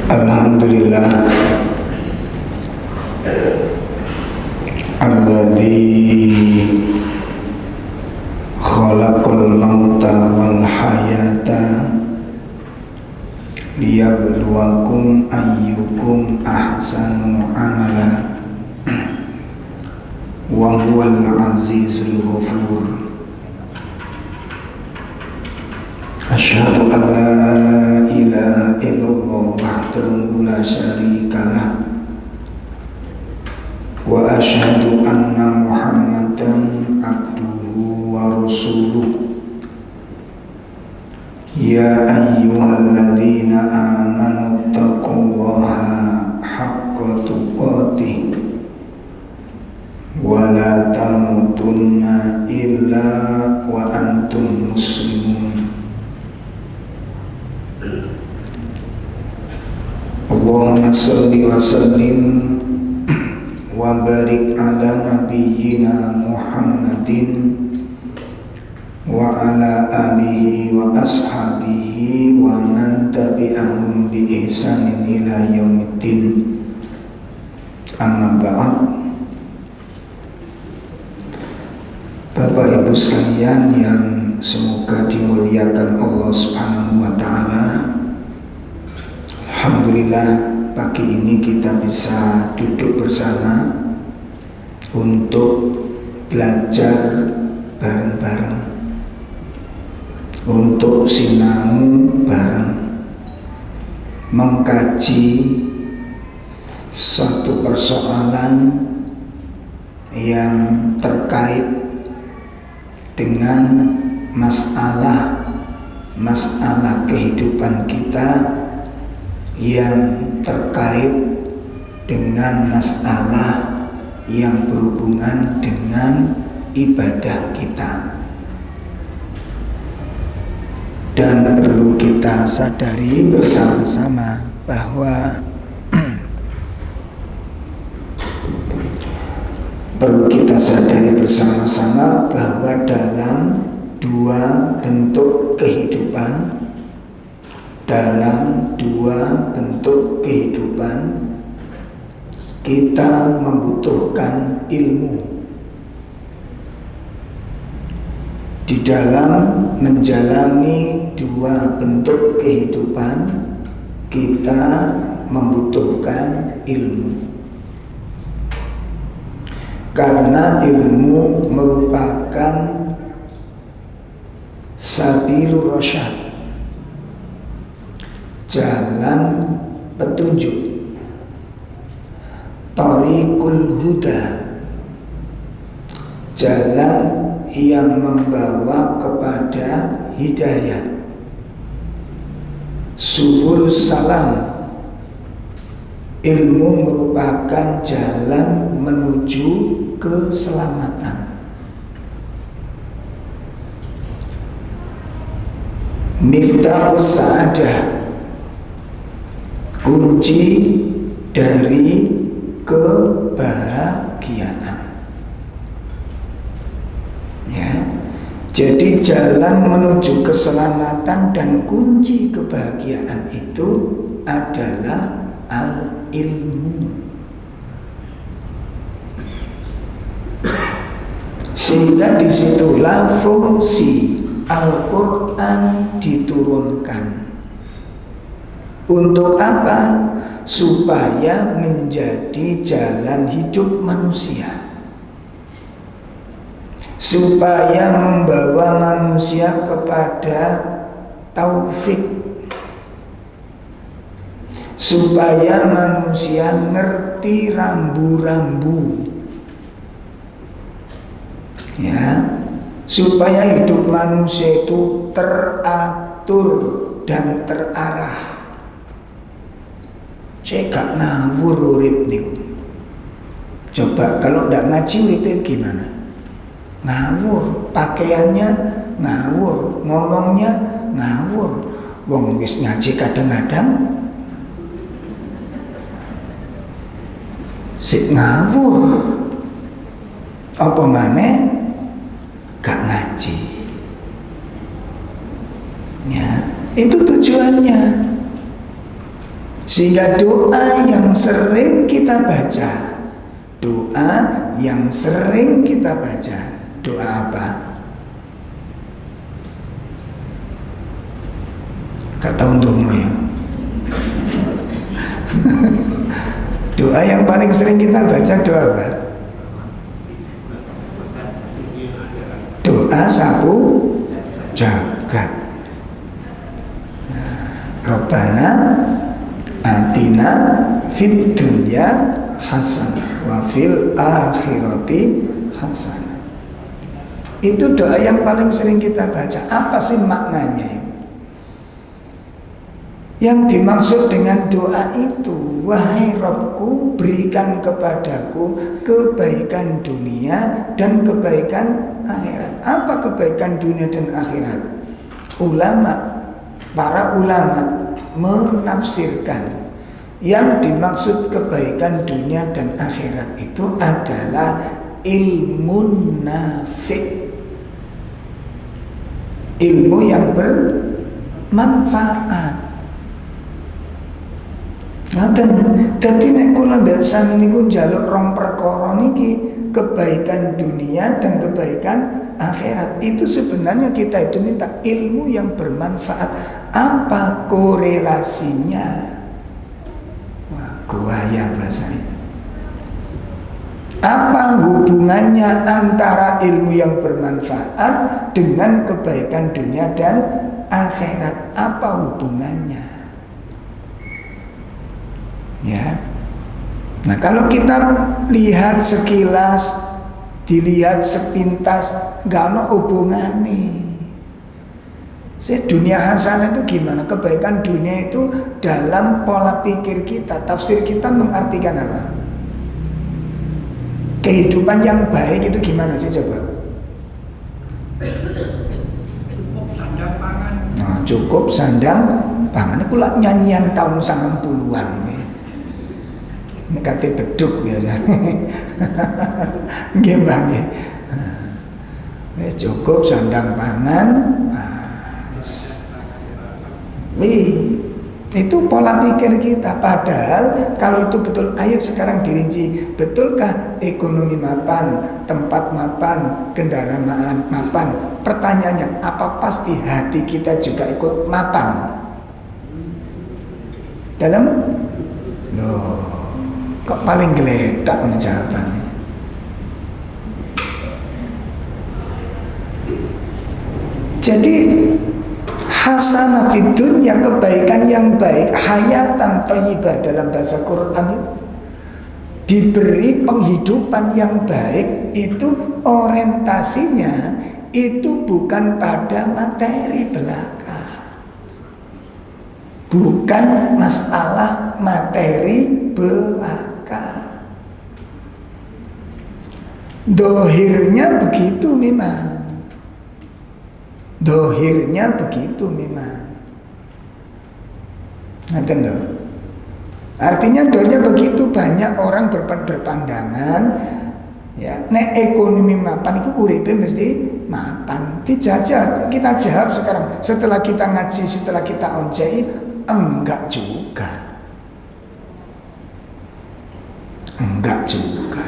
Alhamdulillah alladzi khalaqal mauta wal hayata liyabluwakum ayyukum ahsanu amala wa huwal azizul ghafur. Asyhadu an la ilaha illallah wahdahu la syarikalah wa asyhadu anna Muhammadan abduhu wa rasuluh. Ya ayyuhalladzina amanu taqullaha haqqa tuqatih wa la tamutunna illa wa antum muslimun. Allahumma salli wa sallim wa barik ala nabiyyina Muhammadin wa ala alihi wa ashabihi wa man tabi'ahum bi ihsanin ila yaumiddin. Amma ba'd. Bapak Ibu sekalian yang semoga dimuliakan Allah Subhanahu wa taala. Alhamdulillah pagi ini kita bisa duduk bersama untuk belajar bareng-bareng, untuk sinau bareng, mengkaji suatu persoalan yang terkait dengan masalah kehidupan kita, yang terkait dengan masalah yang berhubungan dengan ibadah kita. Dan perlu kita sadari bersama-sama bahwa dalam dua bentuk kehidupan kita membutuhkan ilmu. Di dalam menjalani dua bentuk kehidupan kita membutuhkan ilmu, karena ilmu merupakan sabilur rasyad, jalan petunjuk, thariqul huda, jalan yang membawa kepada hidayah, subulus salam. Ilmu merupakan jalan menuju keselamatan. Miftahus sa'adah, kunci dari kebahagiaan. Ya, jadi jalan menuju keselamatan dan kunci kebahagiaan itu adalah al-ilmu. Sehingga disitulah fungsi Al-Quran diturunkan. Untuk apa? Supaya menjadi jalan hidup manusia, supaya membawa manusia kepada taufik, supaya manusia ngerti rambu-rambu, ya, supaya hidup manusia itu teratur dan terarah. Saya gak ngawur urip niku. Coba kalau ndak ngaji urip gimana? Ngawur, pakaiannya ngawur, ngomongnya ngawur. Wong wis ngaji kadang-kadang sik ngawur. Apa maneh gak ngaji. Ya, itu tujuannya. Sehingga doa yang sering kita baca, doa yang sering kita baca, doa apa? Gak tahu untukmu ya. Doa yang paling sering kita baca doa apa? Doa sapu jagat. Rabbana atina fid dunya hasanah wa fil akhirati hasanah. Itu doa yang paling sering kita baca. Apa sih maknanya itu? Yang dimaksud dengan doa itu, wahai Rabbku, berikan kepadaku kebaikan dunia dan kebaikan akhirat. Apa kebaikan dunia dan akhirat? Para ulama menafsirkan yang dimaksud kebaikan dunia dan akhirat itu adalah ilmu nafi', ilmu yang bermanfaat. Ngaten, dadi nek kula mbek sami niku njaluk rong perkara niki, kebaikan dunia dan kebaikan akhirat. Itu sebenarnya kita itu minta ilmu yang bermanfaat. Apa korelasinya? Wah, kuaya bahasanya. Apa hubungannya antara ilmu yang bermanfaat dengan kebaikan dunia dan akhirat? Apa hubungannya? Ya. Nah, kalau kita lihat sekilas, dilihat sepintas, gak ada hubungannya. Dunia hasanah itu gimana? Kebaikan dunia itu dalam pola pikir kita, tafsir kita mengartikan apa? Kehidupan yang baik itu gimana sih coba? Cukup sandang pangan. Nah, cukup sandang pangan. Itu lah nyanyian tahun 90-an. Ini kate beduk biasa. Gimana? Cukup sandang pangan. Itu pola pikir kita. Padahal kalau itu betul, ayo sekarang dirinci. Betulkah ekonomi mapan, tempat mapan, kendaraan mapan? Pertanyaannya, apa pasti hati kita juga ikut mapan? Dalam? Loh, kok paling geledak jawabannya? Jadi hasanah fid dunya, kebaikan yang baik, hayatan thayyibah dalam bahasa Quran itu, diberi penghidupan yang baik, itu orientasinya itu bukan pada materi belaka, bukan masalah materi belaka. Dohirnya begitu memang. Dohirnya begitu memang. Ngerti loh. Artinya dohirnya begitu, banyak orang berpandangan ya, nek ekonomi mapan itu uripe mesti mapan. Dijajah, kita jawab sekarang. Setelah kita ngaji, setelah kita onjai, enggak juga. Enggak juga.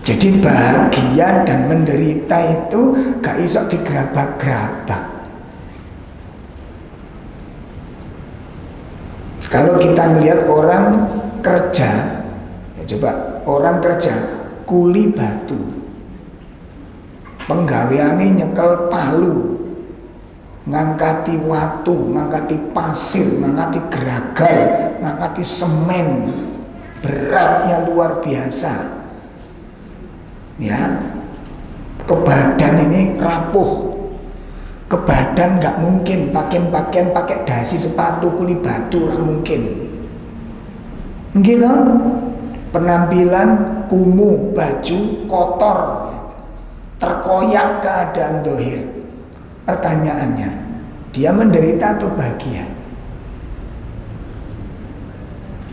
Jadi bahagia dan menderita itu gak iso digerabak-gerabak. Kalau kita melihat orang kerja, ya coba orang kerja kuli batu, penggaweane nyekel palu, ngangkati watu, ngangkati pasir, ngangkati geragal, ngangkati semen, beratnya luar biasa. Ya, ke badan ini rapuh, ke badan nggak mungkin pakaian pakai dasi sepatu kuli batu, nggak mungkin. Gitu, penampilan kumuh, baju kotor, terkoyak keadaan dohir. Pertanyaannya, dia menderita atau bahagia?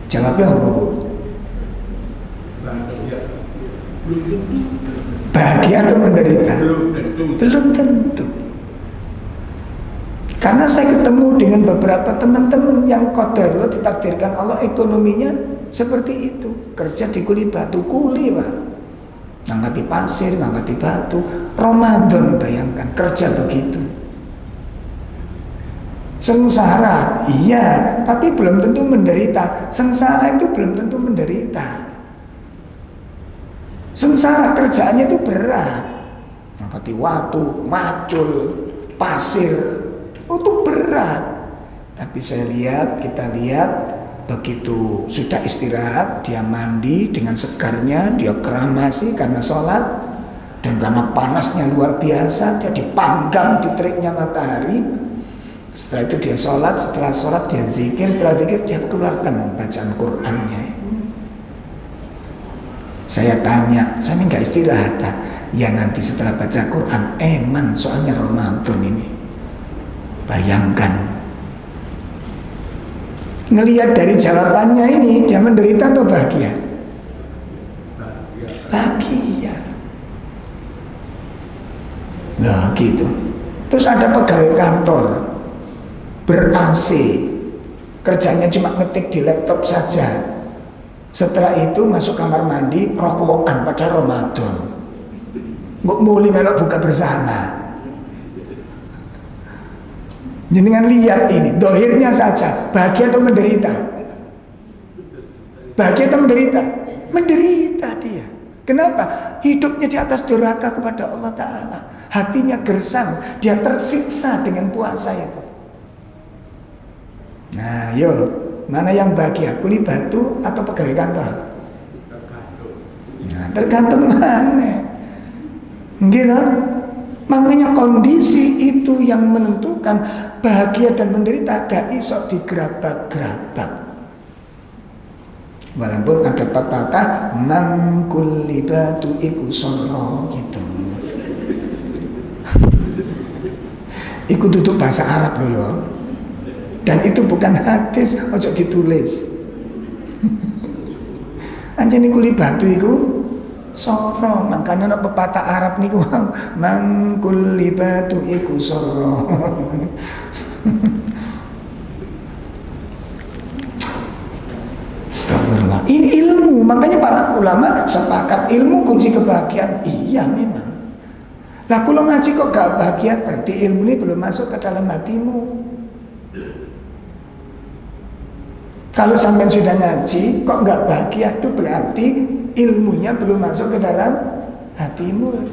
Jawabnya apa, Bu? Bahagia atau menderita? Belum tentu. Karena saya ketemu dengan beberapa teman-teman yang qadarullah ditakdirkan Allah ekonominya seperti itu. Kerja di kuli batu, kuli Pak. Ngangkati pasir, ngangkati batu. Ramadan bayangkan, kerja begitu. Sengsara, iya, tapi belum tentu menderita. Sengsara itu belum tentu menderita. Sengsara kerjaannya itu berat. Ngangkati watu, macul, pasir. Itu berat. Tapi kita lihat begitu sudah istirahat, dia mandi dengan segarnya, dia keramasi karena sholat, dan karena panasnya luar biasa, dia dipanggang di teriknya matahari. Setelah itu dia sholat, setelah sholat dia zikir, setelah zikir dia keluarkan bacaan Qur'annya. Saya tanya, saya nggak istirahat? Ya nanti setelah baca Qur'an, eman soalnya Ramadan ini. Bayangkan, ngelihat dari jawabannya ini, dia menderita atau bahagia? Bahagia. Nah gitu. Terus ada pegawai kantor ber-AC, kerjanya cuma ngetik di laptop saja. Setelah itu masuk kamar mandi, rokokan pada Ramadan. Nggak boleh melok buka bersama. Jenengan lihat ini, dohirnya saja, bahagia atau menderita? Bahagia atau menderita? Menderita dia. Kenapa? Hidupnya di atas durhaka kepada Allah Ta'ala. Hatinya gersang, dia tersiksa dengan puasa itu. Nah, yuk, mana yang bahagia? Kuli batu atau pegawai kantor? Nah, tergantung mana. Gitu. Makanya kondisi itu yang menentukan bahagia dan menderita. Gak iso digerabak-gerabak. Walaupun ada pepatah mangkul libatu iku soro gitu. Iku duduk bahasa Arab loh ya. Dan itu bukan hadis, ojo ditulis. Anjene kuli batu iku soro, makanya ana pepatah Arab niku mangkul libatu iku soro. Astagfirullah. Ini ilmu, makanya para ulama sepakat ilmu kunci kebahagiaan. Iya memang. Lah kalau ngaji kok gak bahagia, berarti ilmu ini belum masuk ke dalam hatimu. Kalau sampai sudah ngaji kok gak bahagia, itu berarti ilmunya belum masuk ke dalam hatimu.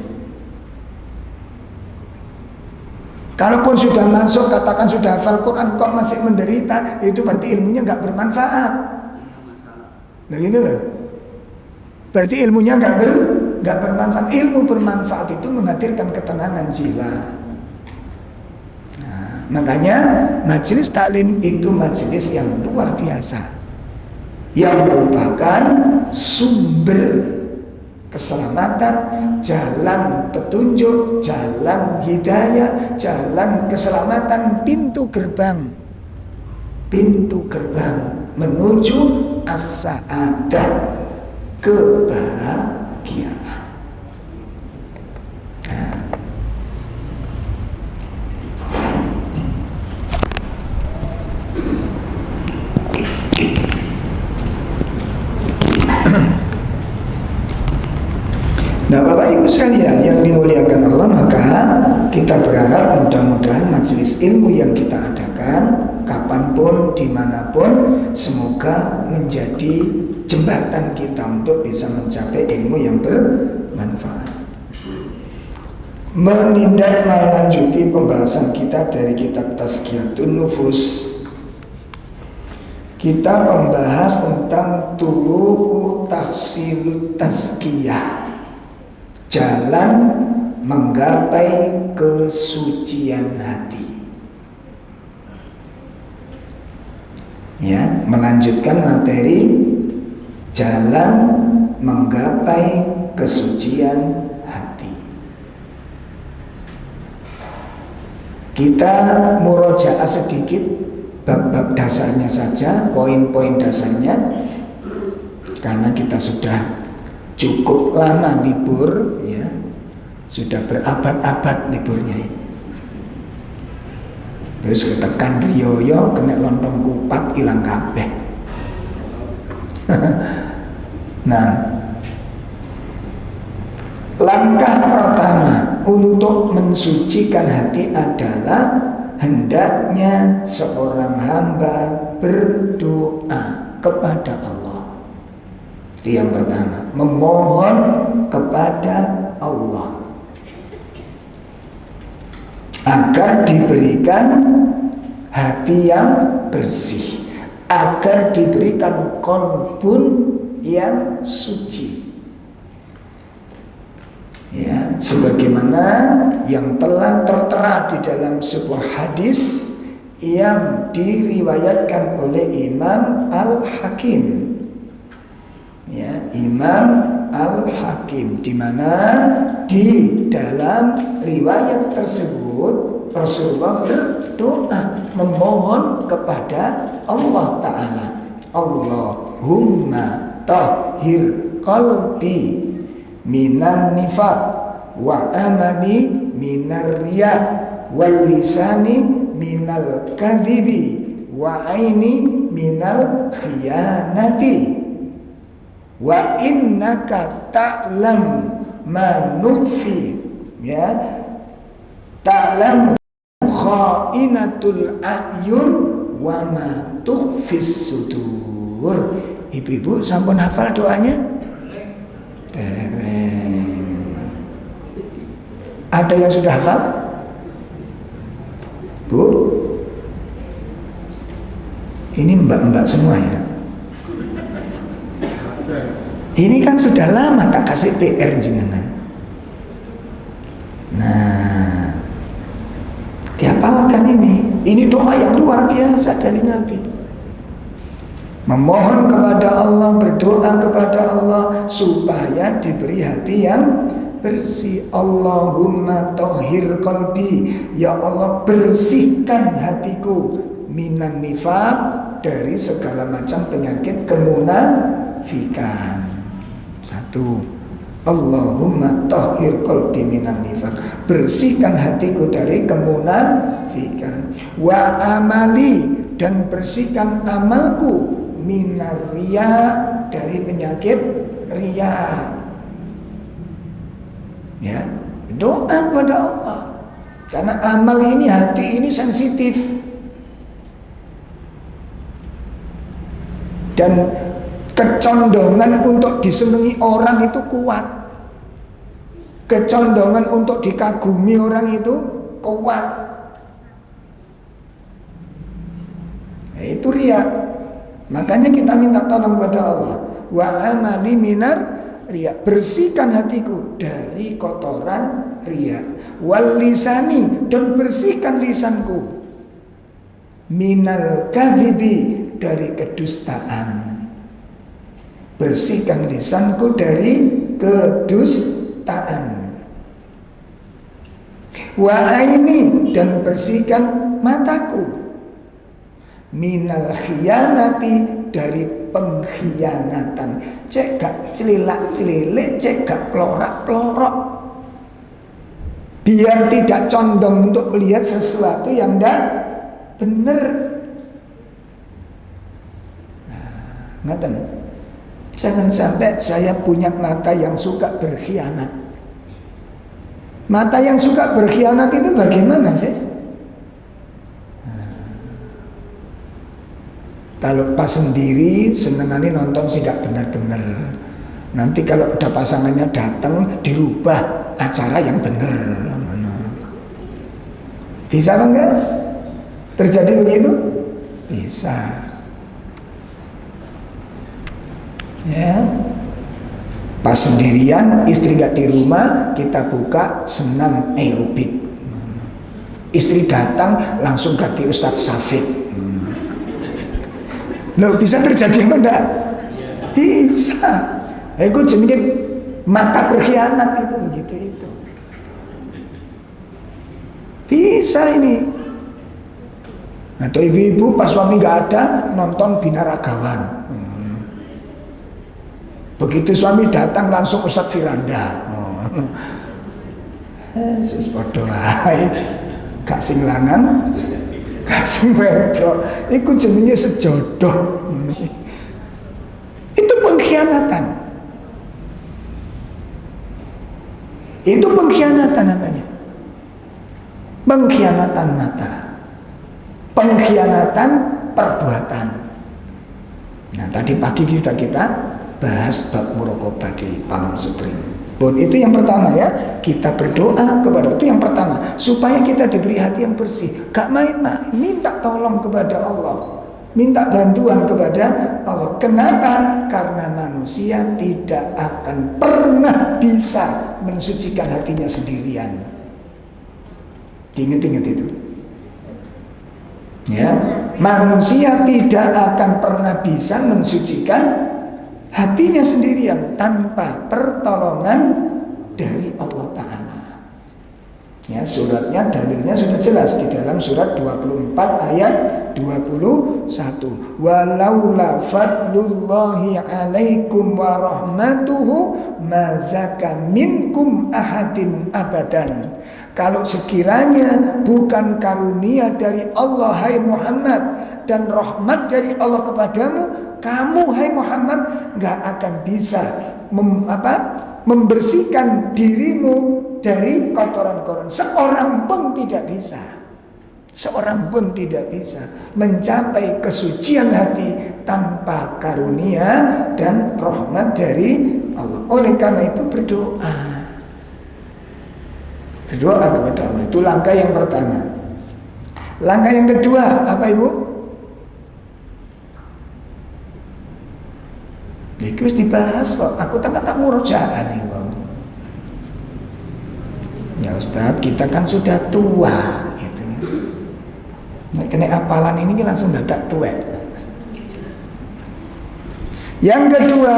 Kalaupun sudah masuk, katakan sudah hafal Quran kok masih menderita, itu berarti ilmunya gak bermanfaat. Nah gitu loh. Berarti ilmunya gak bermanfaat. Ilmu bermanfaat itu menghadirkan ketenangan jiwa. Nah, makanya majelis taklim itu majelis yang luar biasa, yang merupakan sumber keselamatan, jalan petunjuk, jalan hidayah, jalan keselamatan, pintu gerbang menuju as-sa'adah, kebahagiaan. Nah Bapak Ibu sekalian yang dimuliakan Allah, maka kita berharap mudah-mudahan majelis ilmu yang kita adakan kapanpun, dimanapun, semoga menjadi jembatan kita untuk bisa mencapai ilmu yang bermanfaat. Menindaklanjuti pembahasan kita dari kitab Tazkiyatun Nufus, kita membahas tentang turuqu tahsilut tazkiyah, jalan menggapai kesucian hati. Ya, melanjutkan materi jalan menggapai kesucian hati. Kita murojaah sedikit bab-bab dasarnya saja, poin-poin dasarnya, karena kita sudah cukup lama libur, ya, sudah berabad-abad liburnya ini. Terus ketekan riyoyo kena lontong kupat ilang kabeh. Nah, langkah pertama untuk mensucikan hati adalah hendaknya seorang hamba berdoa kepada Allah. Itu yang pertama, memohon kepada Allah agar diberikan hati yang bersih, agar diberikan qalbun yang suci. Ya, sebagaimana yang telah tertera di dalam sebuah hadis yang diriwayatkan oleh Imam Al-Hakim. Ya, Imam Al-Hakim, di mana di dalam riwayat tersebut Rasulullah berdoa memohon kepada Allah Ta'ala, Allahumma tahhir qalbi minan nifaq wa amali minar riya wal lisani minal kadhibi wa aini minal khiyanati wa innaka ta'lam ma nukhfi, ya, ta'lam kha'inatul a'yun wa ma tukhfis sudur. Ibu-ibu sampun hafal doanya? Dereng. Ada yang sudah hafal? Bu? Ini mbak-mbak semua ya? Ini kan sudah lama tak kasih PR jenengan. Nah, dihafalkan ini. Ini doa yang luar biasa dari Nabi. Memohon kepada Allah, berdoa kepada Allah supaya diberi hati yang bersih. Allahumma tahhir qalbi, ya Allah bersihkan hatiku minan nifaq, dari segala macam penyakit kemunafikan. Satu, Allahumma tahhir qalbi minan nifaq, bersihkan hatiku dari kemunafikan. Wa amali, dan bersihkan amalku minar riya, dari penyakit riya. Ya, doa kepada Allah. Karena amal ini, hati ini sensitif. Dan kecondongan untuk disenangi orang itu kuat. Kecondongan untuk dikagumi orang itu kuat. Nah, itu riya. Makanya kita minta tolong kepada Allah. Wa amali minar riya, bersihkan hatiku dari kotoran riya. Wal lisani, dan bersihkan lisanku minal kadhibi, dari kedustaan. Bersihkan lisanku dari kedustaan. Wa aini, dan bersihkan mataku minal khiyanati, dari pengkhianatan. Cek gak celilak-celilik, cek gak plorak-plorok. Biar tidak condong untuk melihat sesuatu yang tidak benar. Ngaten, jangan sampai saya punya mata yang suka berkhianat. Mata yang suka berkhianat itu bagaimana sih? Kalau pas sendiri senengannya nonton sih gak benar-benar. Nanti kalau ada pasangannya datang, dirubah acara yang benar. Bisa enggak? Terjadi begitu? Bisa. Ya, pas sendirian, istri gak di rumah, kita buka senam aerobik. Istri datang langsung ganti Ustadz Safid. Loh, bisa terjadi enggak? Bisa. Itu jenenge mata berkhianat itu, begitu itu. Bisa ini. Atau ibu-ibu pas suami gak ada nonton Binaragawan. Begitu suami datang langsung Ustadz Firanda. Yesus podo ae. Gak sing lanang sing wedok iku jenenge sejodoh. Itu pengkhianatan. Itu pengkhianatan namanya. Pengkhianatan mata. Pengkhianatan perbuatan. Nah, tadi pagi kita bahas bab muraqabah di Palm Spring. Pun itu yang pertama ya, kita berdoa kepada itu yang pertama supaya kita diberi hati yang bersih. Gak main-main, minta tolong kepada Allah, minta bantuan kepada Allah. Kenapa? Karena manusia tidak akan pernah bisa mensucikan hatinya sendirian. Ingat-ingat itu. Ya, manusia tidak akan pernah bisa mensucikan hatinya sendirian tanpa pertolongan dari Allah Ta'ala. Ya, suratnya dalilnya sudah jelas di dalam surat 24 ayat 21. Walaula fadlullahi alaikum wa rahmatuhu ma zaka minkum ahadin abadan. Kalau sekiranya bukan karunia dari Allah hai Muhammad dan rahmat dari Allah kepadamu, kamu hai Muhammad gak akan bisa membersihkan dirimu dari kotoran-kotoran. Seorang pun tidak bisa. Seorang pun tidak bisa mencapai kesucian hati tanpa karunia dan rahmat dari Allah. Oleh karena itu berdoa. Berdoa kepada Allah. Itu langkah yang pertama. Langkah yang kedua apa Ibu? Itu harus dibahas kok. Aku tak murojaah nih Bang. Ya Ustadz, kita kan sudah tua gitu ya. Nah, kena apalan ini langsung tak tuet. Yang kedua,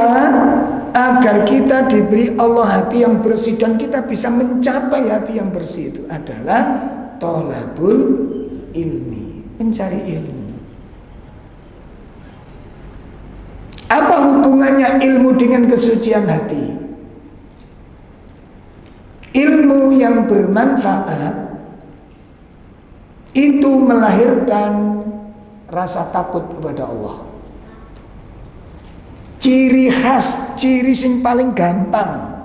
agar kita diberi Allah hati yang bersih dan kita bisa mencapai hati yang bersih itu adalah tolabul ilmi, mencari ilmu. Apa hubungannya ilmu dengan kesucian hati? Ilmu yang bermanfaat itu melahirkan rasa takut kepada Allah. Ciri khas, ciri yang paling gampang,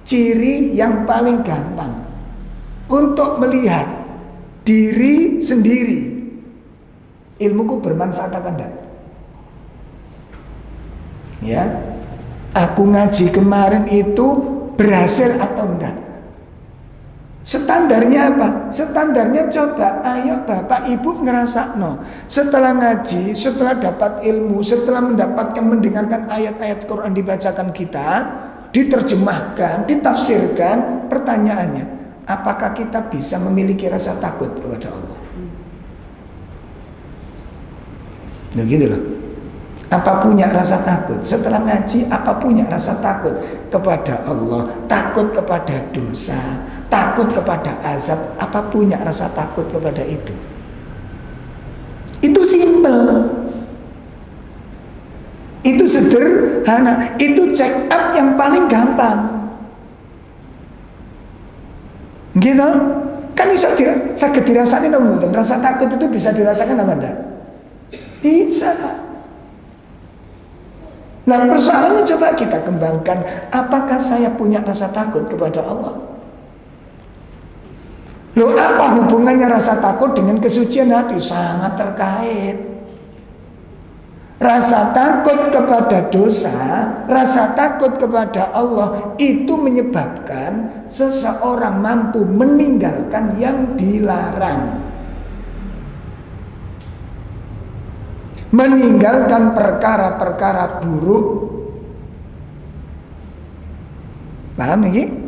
ciri yang paling gampang untuk melihat diri sendiri, ilmuku bermanfaat apa enggak? Ya, aku ngaji kemarin itu berhasil atau enggak? Standarnya apa? Standarnya coba, ayo bapak ibu ngerasa no. Setelah ngaji, setelah dapat ilmu, setelah mendengarkan ayat-ayat Quran dibacakan kita, diterjemahkan, ditafsirkan, pertanyaannya, apakah kita bisa memiliki rasa takut kepada Allah? Nah gitu loh. Apa punya rasa takut? Setelah ngaji, apa punya rasa takut kepada Allah? Takut kepada dosa, takut kepada azab. Apa punya rasa takut kepada itu? Itu simpel. Itu sederhana. Itu check up yang paling gampang. Gitu? Kan bisa sakit dirasakan teman-teman. Rasa takut itu bisa dirasakan apa enggak? Bisa. Nah persoalannya coba kita kembangkan. Apakah saya punya rasa takut kepada Allah? Loh, apa hubungannya rasa takut dengan kesucian hati? Sangat terkait. Rasa takut kepada dosa, rasa takut kepada Allah itu menyebabkan seseorang mampu meninggalkan yang dilarang, meninggalkan perkara-perkara buruk. Paham ini?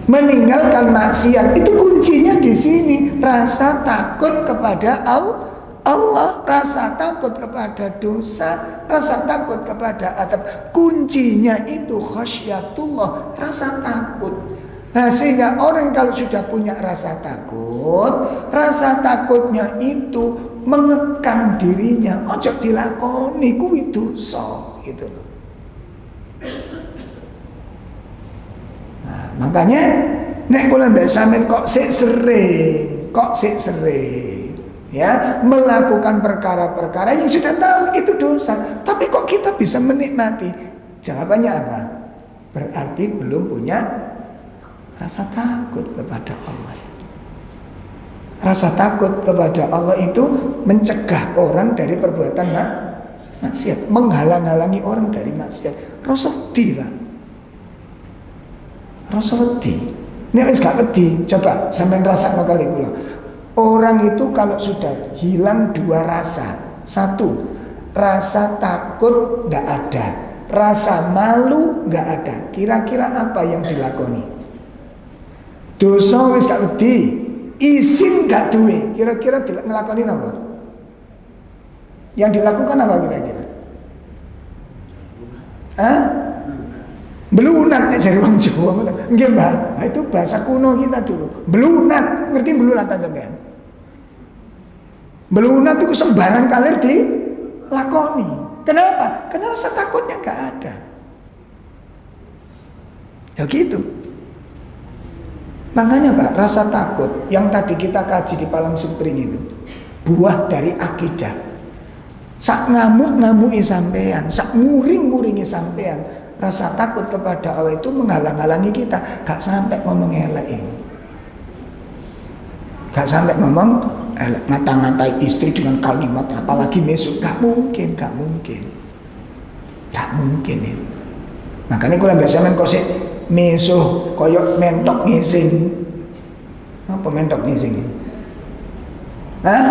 Meninggalkan maksiat itu kuncinya di sini. Rasa takut kepada Allah, rasa takut kepada dosa, rasa takut kepada adab. Kuncinya itu khasyatullah, rasa takut. Nah, sehingga orang kalau sudah punya rasa takutnya itu mengekang dirinya. Ojo dilakoni kuwi dosa gitu loh. Nah, makanya nek kula mbek sampean kok sik sering ya melakukan perkara-perkara yang sudah tahu itu dosa, tapi kok kita bisa menikmati? Jawabannya apa? Berarti belum punya rasa takut kepada Allah. Rasa takut kepada Allah itu mencegah orang dari perbuatan maksiat, menghalang-halangi orang dari maksiat. Rasa wedi lah. Rasa wedi. Nek wis gak wedi, coba sampean rasakno kali kula. Orang itu kalau sudah hilang dua rasa. Satu, rasa takut nggak ada, rasa malu nggak ada. Kira-kira apa yang dilakoni? Dosa wis gak wedi, izin gak duwe. Kira-kira ngelakoni apa? Yang dilakukan apa kira-kira? Hah? Belunat nek jare wong Jawa ngoten. Nggih, Mbah. Nah, itu bahasa kuno kita dulu. Belunat, ngerti belunat sampean? Belunat itu sembarang kalir dilakoni. Kenapa? Karena rasa takutnya gak ada. Ya gitu. Makanya Pak, rasa takut yang tadi kita kaji di Palang Spring itu buah dari akidah. Sak ngamuk-ngamuki sampean, sak muring-muringi sampean, rasa takut kepada Allah itu menghalang-halangi kita, gak sampai ngomong elek. Gak sampai ngomong elek, ngata-ngatai istri dengan kalimat apalagi mesuk, gak mungkin itu. Makanya kalau biasa kok sih mesuh koyok mentok ngising. Apa mentok ngising? Hah?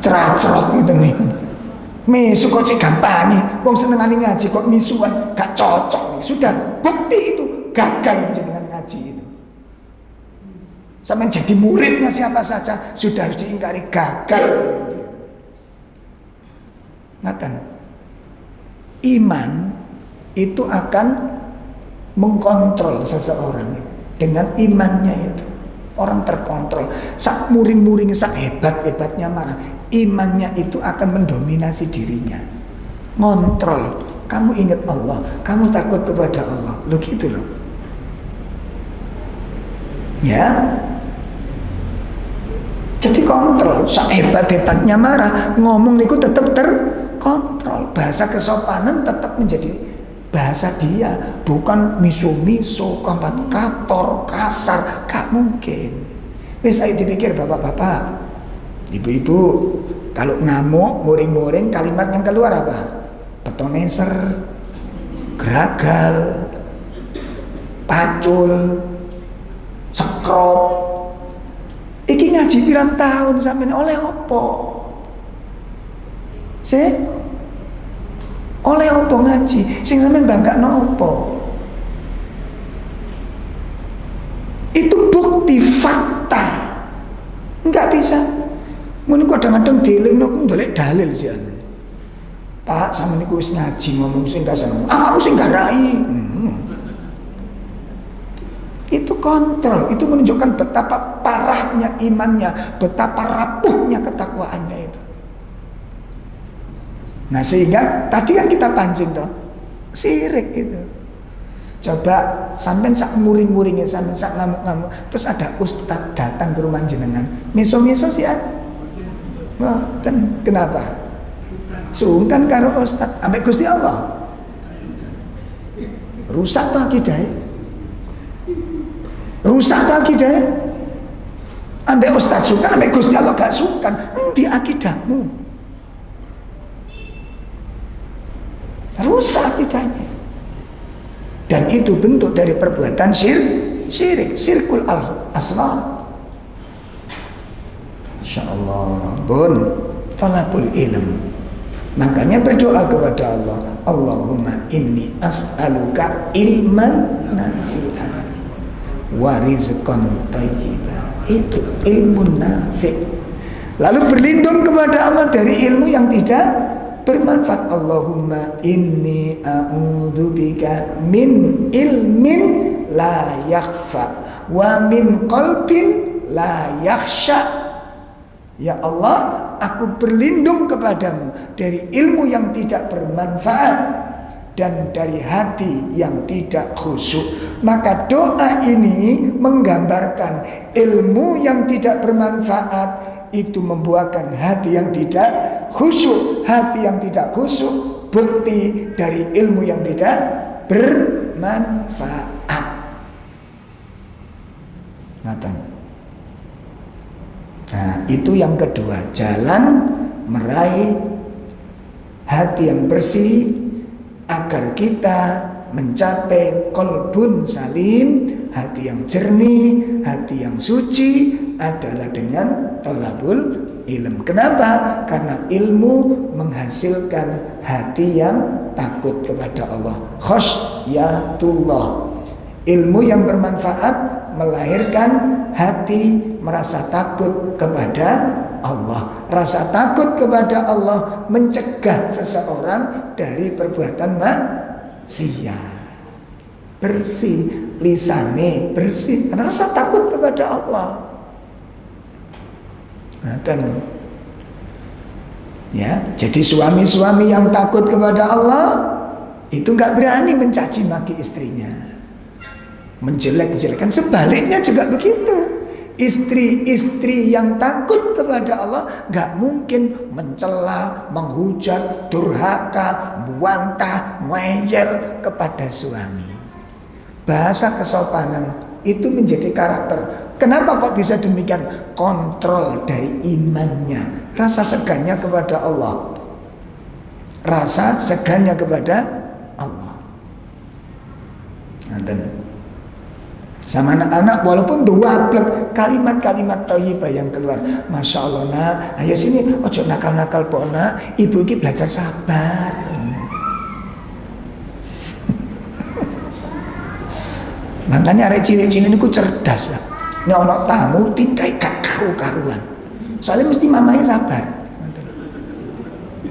Cerot-cerot gitu nih. Mesuh kok sih gampang nih. Wong senengane ngaji kok misuan, gak cocok nih. Sudah bukti itu gagal dengan ngaji itu. Sampai jadi muridnya siapa saja sudah harus diingkari, gagal. Ngaten. Iman itu akan mengkontrol seseorang dengan imannya itu. Orang terkontrol. Sak muring-muring, sak hebat-hebatnya marah, imannya itu akan mendominasi dirinya. Ngontrol. Kamu ingat Allah, kamu takut kepada Allah. Lo gitu loh. Ya. Jadi kontrol. Sak hebat-hebatnya marah, ngomong niku tetap terkontrol. Bahasa kesopanan tetap menjadi bahasa dia, bukan miso-miso, kator, kasar, gak mungkin. Wis ayo dipikir bapak-bapak, ibu-ibu, kalau ngamuk, muring-muring, kalimat yang keluar apa? Betoneser, geragal, pacul, sekrop. Iki ngaji pirang tahun sampeyan oleh apa? Oleh apa ngaji? Sing sampeyan banggakno apa? Itu bukti fakta. Enggak bisa. Ngono kadang-kadang dielingno ku ndolek dalil sih anu. Pak, sampeyan niku wis ngaji ngomong sing gak seneng. Kamu sing garai. Itu kontrol, itu menunjukkan betapa parahnya imannya, betapa rapuhnya ketakwaannya itu. Nah sehingga tadi yang kita pancing tuh sirik itu. Coba sampean sak muring-muringnya, sampean sak ngamuk-ngamuk, terus ada ustad datang ke rumah jenengan, miso-miso sih an. Kenapa? Sungkan karo ustad, ambek Gusti Allah. Rusak tuh akidahnya. Rusak tuh akidahnya. Ambek ustad sungkan, ambek Gusti Allah gak sungkan. Di akidahmu. Rusak akidahnya. Dan itu bentuk dari perbuatan syirik, syirkul asghar. Insyaallah, bun, talabul ilm. Makanya berdoa kepada Allah, Allahumma inni as'aluka ilman nafi'an wa rizqan thayyiban. Itu ilmu nafi'. Lalu berlindung kepada Allah dari ilmu yang tidak bermanfaat. Allahumma inni a'udzubika min ilmin la yakhfa wa min qalbin la yakhsha. Ya Allah, aku berlindung kepadamu dari ilmu yang tidak bermanfaat dan dari hati yang tidak khusyuk. Maka doa ini menggambarkan ilmu yang tidak bermanfaat itu membuahkan hati yang tidak khusyuk. Hati yang tidak khusyuk bukti dari ilmu yang tidak bermanfaat. Nah, itu yang kedua, jalan meraih hati yang bersih agar kita mencapai qalbun salim, hati yang jernih, hati yang suci adalah dengan thalabul ilm. Kenapa? Karena ilmu menghasilkan hati yang takut kepada Allah, khasyatullah. Ilmu yang bermanfaat melahirkan hati merasa takut kepada Allah. Rasa takut kepada Allah mencegah seseorang dari perbuatan maksiat. Bersih, lisane bersih karena rasa takut kepada Allah. Ya, jadi suami-suami yang takut kepada Allah itu nggak berani mencaci maki istrinya, menjelek-jelekan. Sebaliknya juga begitu. Istri-istri yang takut kepada Allah gak mungkin mencela, menghujat, durhaka, membantah, ngeyel kepada suami. Bahasa kesopanan itu menjadi karakter. Kenapa kok bisa demikian? Kontrol dari imannya, rasa segannya kepada Allah, rasa segannya kepada Allah. Sama anak-anak walaupun duablek, kalimat-kalimat thayyibah yang keluar, Masya Allah nak, ayo sini, ojo nakal-nakal po nak, ibu ini belajar sabar. Makanya arek cilik-cilik niku cerdas lah. Nek ana tamu tingkai gak karu-karuan. Soalnya mesti mamanya sabar.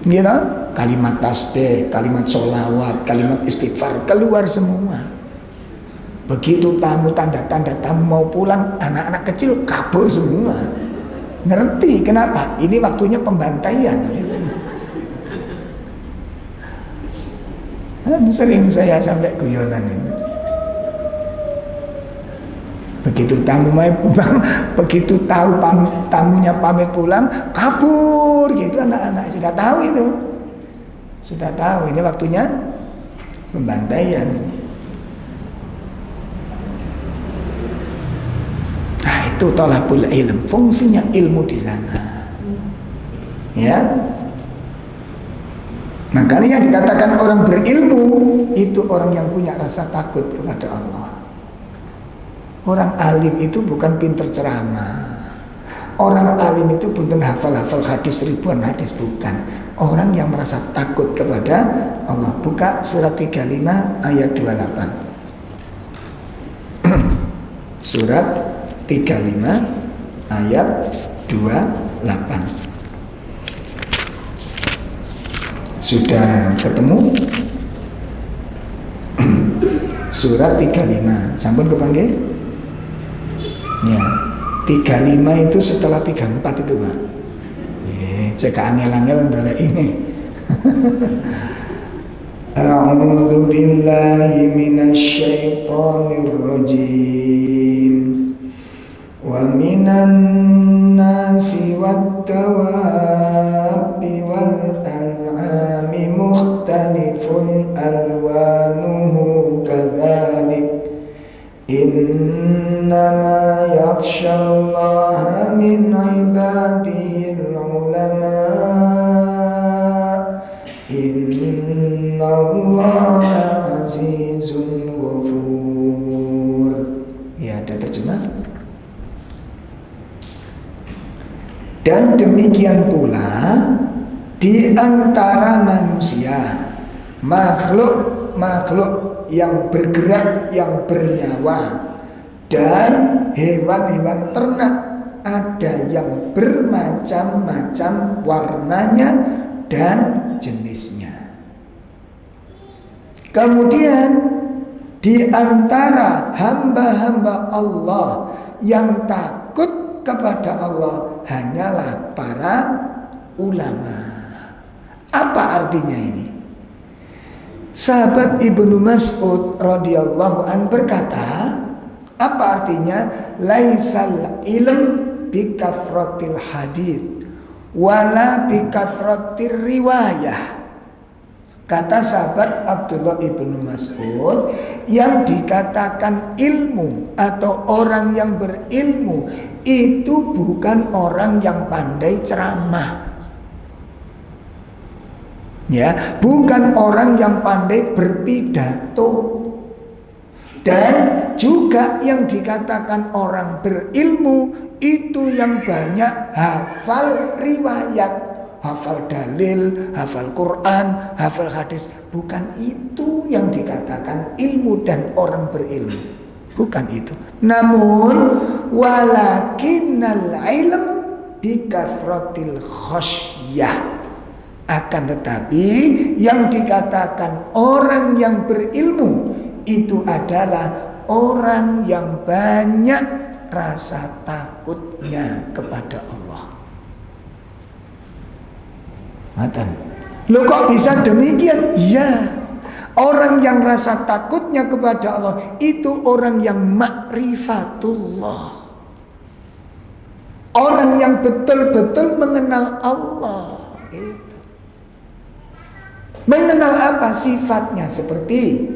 Gitu? Kalimat tasbih, kalimat sholawat, kalimat istighfar keluar semua. Begitu tamu tanda-tanda tamu mau pulang, anak-anak kecil kabur semua. Ngerti kenapa? Ini waktunya pembantaian. Gitu. Sering saya sampai guyonan ini. Begitu tamu mau pulang, begitu tahu tamunya pamit pulang, kabur gitu anak-anak. Sudah tahu itu. Sudah tahu ini waktunya pembantaian ini. Nah, itu thalabul ilm, fungsinya ilmu di sana. Ya. Makanya yang dikatakan orang berilmu itu orang yang punya rasa takut kepada Allah. Orang alim itu bukan pinter ceramah. Orang alim itu bukan hafal-hafal hadis ribuan hadis, bukan. Orang yang merasa takut kepada Allah. Buka surat 35 ayat 28. Surat 35 ayat 28. Sudah ketemu? Surat 35. Sampun kepanggil? Ya, 35 itu setelah 34 itu, Pak. Cek angel-angel adalah ini. A'udzu billahi minasyaitonir rajim. Wa minan nasi wat-tawabbi wal an'ami mukhtalifun alwanuhu kadzalik. Innama yakhshallaha min ibadihil ulama. Innallaha azizun ghafur. Ya, ada terjemah. Dan demikian pula di antara manusia, makhluk yang bergerak, yang bernyawa, dan hewan-hewan ternak, ada yang bermacam-macam warnanya dan jenisnya. Kemudian di antara hamba-hamba Allah yang takut kepada Allah hanyalah para ulama. Apa artinya ini? Sahabat Ibnu Mas'ud radhiyallahu an berkata, apa artinya? Laisal ilm bikathratil hadits wala bikathratir riwayah. Kata sahabat Abdullah Ibnu Mas'ud, yang dikatakan ilmu atau orang yang berilmu itu bukan orang yang pandai ceramah, ya, bukan orang yang pandai berpidato. Dan juga yang dikatakan orang berilmu itu yang banyak hafal riwayat, hafal dalil, hafal Quran, hafal hadis. Bukan itu yang dikatakan ilmu dan orang berilmu. Bukan itu. Namun walakinnal ilm bikathratil khasyah. Akan tetapi yang dikatakan orang yang berilmu itu adalah orang yang banyak rasa takutnya kepada Allah. Matan. Loh kok bisa demikian? Ya, orang yang rasa takutnya kepada Allah itu orang yang ma'rifatullah, orang yang betul-betul mengenal Allah. Itu mengenal apa? Sifatnya seperti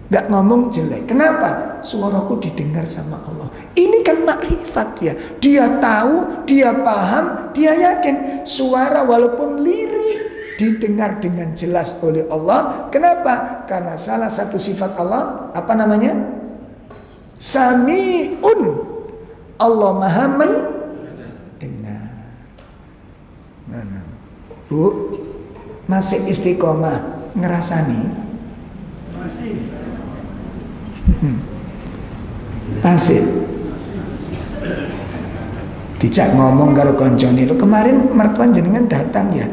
gak ngomong jelek. Kenapa? Suaraku didengar sama Allah. Ini kan makrifat ya. Dia tahu, dia paham, dia yakin suara walaupun lirih didengar dengan jelas oleh Allah. Kenapa? Karena salah satu sifat Allah, apa namanya? Sami'un. Allah Maha mendengar. Mana? Bu, masih istiqomah ngerasani? Tasik dijak ngomong karo koncone, lo kemarin mertuan jenengan datang ya?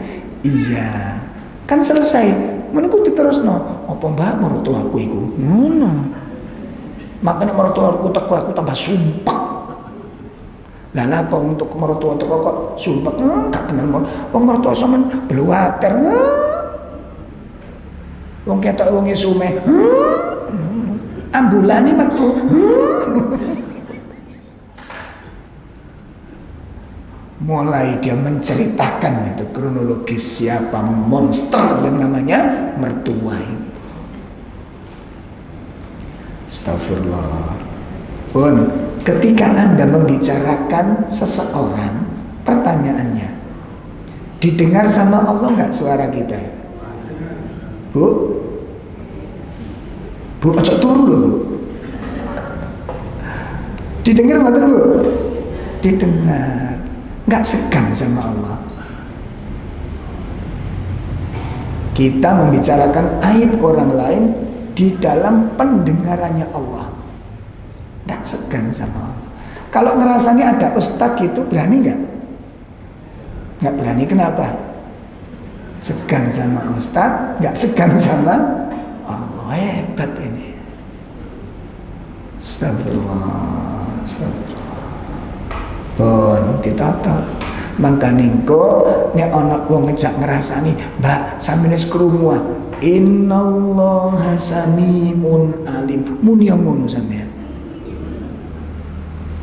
Iya, kan selesai. Meniku diterusno, apa mbak mertuaku iku? Ngono. Makanya mertuaku teko aku tambah sumpah. Lah apa untuk mertua teko kok sumpah? Gak kenal wong mertua sampean bluwater. Wong ketok wong sumeh. Ambulane metu. Mulai dia menceritakan itu kronologis siapa monster yang namanya mertua ini. Astagfirullah. Pun ketika Anda membicarakan seseorang, pertanyaannya, didengar sama Allah nggak suara kita? Bu, ojo turu loh bu. Didengar mata bu? Didengar. Nggak segan sama Allah. Kita membicarakan aib orang lain di dalam pendengarannya Allah. Nggak segan sama Allah. Kalau ngerasanya ada ustadz gitu, berani nggak? Nggak berani. Kenapa? Segan sama ustadz, nggak segan sama Allah. Hebat ini. Astagfirullah, astagfirullah. Pun ditata. Mangkane engko nek ana wong ngejak ngrasani, "Mbak, sampeyan wis krungu ah. Innallaha samiun alim." Muni ngono sampeyan.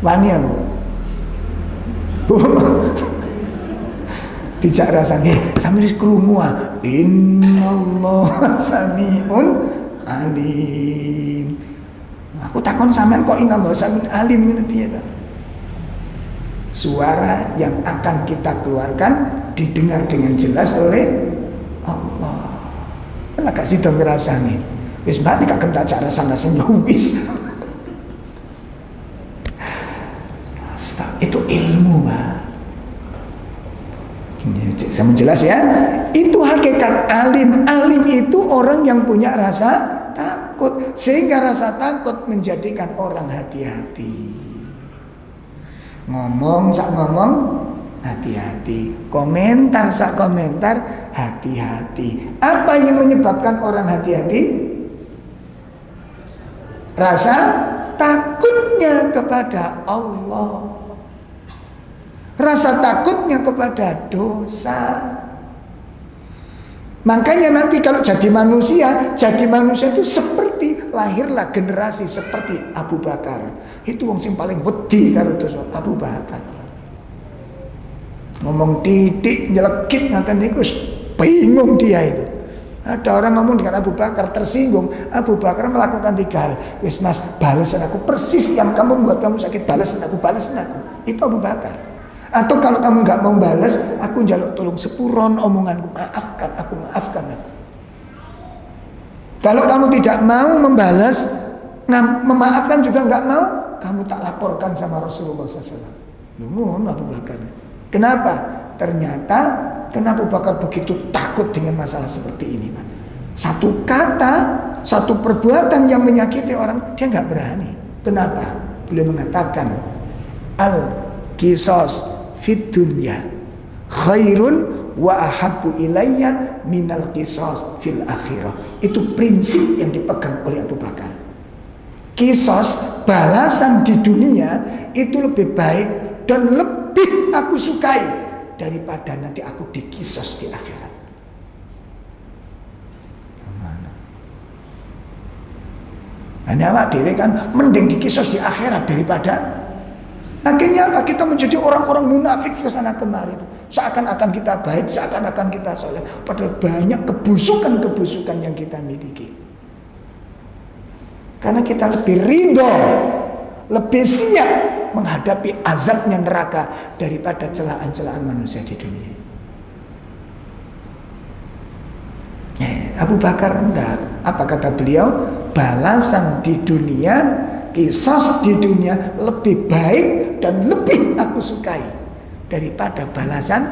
Wani aku. Dijak rasane, sampeyan wis krungu ah. Innallaha samiun alim. Aku takon sampean kok innallaha samiun alim ngene piye ta? Suara yang akan kita keluarkan didengar dengan jelas oleh Allah. Lah gak sida ngrasani. Wis mbak nek gak tak cara sana wis. Itu ilmu, Pak. Ini saya menjelas ya. Itu hakikat alim. Alim itu orang yang punya rasa takut, sehingga rasa takut menjadikan orang hati-hati. Ngomong sak ngomong hati-hati, komentar sak komentar hati-hati. Apa yang menyebabkan orang hati-hati? Rasa takutnya kepada Allah, rasa takutnya kepada dosa. Makanya nanti kalau jadi manusia itu seperti lahirlah generasi seperti Abu Bakar. Itu wong sing paling wedi karo dosa Abu Bakar. Ngomong titik nyelekit ngaten niku bingung dia itu. Ada orang ngomong dengan Abu Bakar tersinggung, Abu Bakar melakukan 3 hal. Wis Mas, balesan aku persis yang kamu buat kamu sakit, balesan aku. Itu Abu Bakar. Atau kalau kamu nggak mau balas, aku njaluk tolong sepuron omonganku, maafkan aku. Kalau kamu tidak mau membalas, memaafkan juga nggak mau, kamu tak laporkan sama Rasulullah SAW. Ngono Abu Bakar. Kenapa? Ternyata kenapa Abu Bakar begitu takut dengan masalah seperti ini, Pak? Satu kata, satu perbuatan yang menyakiti orang, dia nggak berani. Kenapa? Beliau mengatakan, al-qisas fit dunya khairun wa ahabbu ilayya minal qisas fil akhirah. Itu prinsip yang dipegang oleh Abu Bakar. Qisas, balasan di dunia itu lebih baik dan lebih aku sukai daripada nanti aku dikisos di akhirat. Hanya awak dhewe kan mending dikisos di akhirat daripada. Akhirnya apa? Kita menjadi orang-orang munafik ke sana kemari itu. Seakan-akan kita baik, seakan-akan kita soleh. Padahal banyak kebusukan-kebusukan yang kita miliki. Karena kita lebih ridho, lebih siap menghadapi azabnya neraka daripada celaan-celaan manusia di dunia. Abu Bakar enggak. Apa kata beliau? Balasan di dunia, qisas di dunia lebih baik dan lebih aku sukai daripada balasan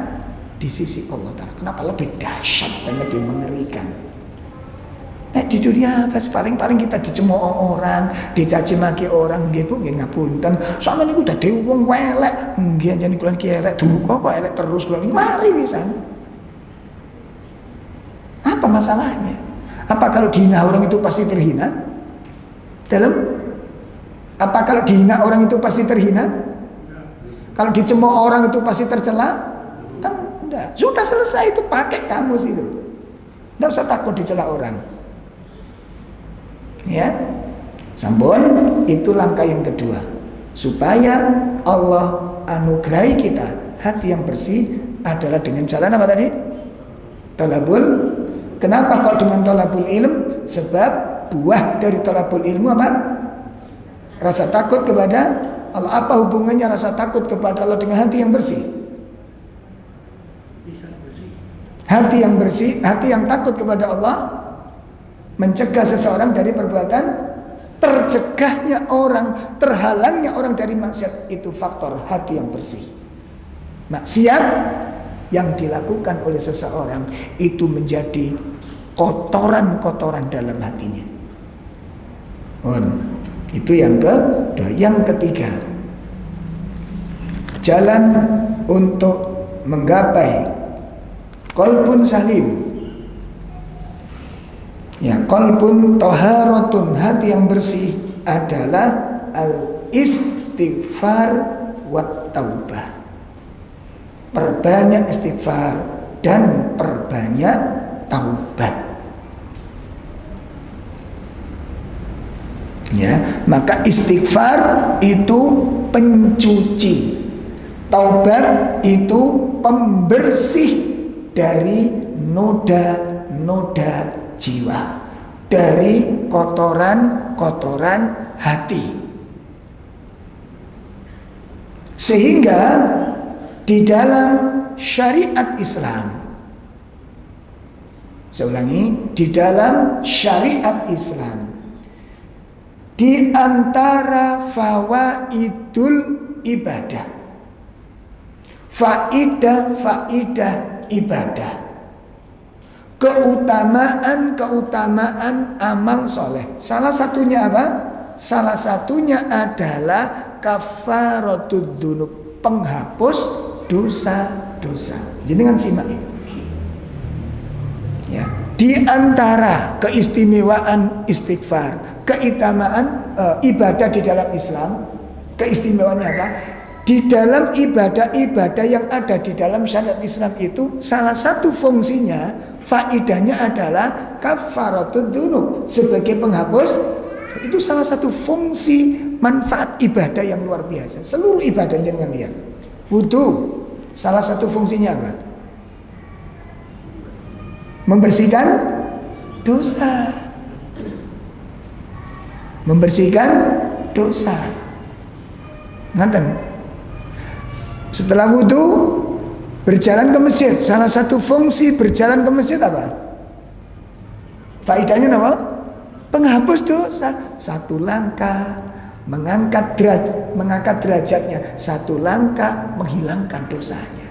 di sisi Allah Ta'ala. Kenapa? Lebih dahsyat dan lebih mengerikan. Nah di dunia apa? Paling-paling kita dicemooh orang, dicaci maki orang, nggih Bu, nggih ngapunten. Sampeyan niku dadi wong welek, nggih jan kula iki elek, duka kok elek terus kula. Mari pisan. Apa masalahnya? Apa kalau dihina orang itu pasti terhina? Apa kalau dihina orang itu pasti terhina? Kalau dicemooh orang itu pasti tercela? Kan enggak. Sudah selesai, itu pakai kamus itu. Enggak usah takut dicela orang. Ya. Sampun, itu langkah yang kedua. Supaya Allah anugerahi kita hati yang bersih adalah dengan jalan apa tadi? Thalabul. Kenapa kok dengan thalabul ilm? Sebab buah dari thalabul ilmu apa? Rasa takut kepada Allah. Apa hubungannya rasa takut kepada Allah dengan hati yang bersih? Hati yang bersih, hati yang takut kepada Allah mencegah seseorang dari perbuatan, tercegahnya orang, terhalangnya orang dari maksiat. Itu faktor hati yang bersih. Maksiat yang dilakukan oleh seseorang itu menjadi kotoran-kotoran dalam hatinya. Itu yang kedua. Yang ketiga, jalan untuk menggapai qalbun salim. Ya, qalbun taharatun, hati yang bersih adalah al-istighfar wat taubah. Perbanyak istighfar dan perbanyak taubat. Ya, maka istighfar itu pencuci, taubat itu pembersih dari noda-noda jiwa, dari kotoran-kotoran hati. Sehingga di dalam syariat Islam, saya ulangi, di dalam syariat Islam, di antara fawaidul ibadah, faidah ibadah, keutamaan amal soleh, salah satunya apa? Salah satunya adalah kafaratud dzunub, penghapus dosa-dosa. Jenengan simak itu. Ya, di antara keistimewaan istighfar, keutamaan ibadah di dalam Islam, keistimewaannya apa? Di dalam ibadah-ibadah yang ada di dalam syariat Islam itu salah satu fungsinya Faidahnya adalah kafaratud dzunub, sebagai penghapus. Itu salah satu fungsi manfaat ibadah yang luar biasa. Seluruh ibadah jangan lihat. Wudu, salah satu fungsinya apa? Membersihkan dosa. Membersihkan dosa. Ngaten. Setelah wudu, berjalan ke masjid. Salah satu fungsi berjalan ke masjid apa? Faidahnya apa? Penghapus dosa. Satu langkah mengangkat derajatnya, satu langkah menghilangkan dosanya.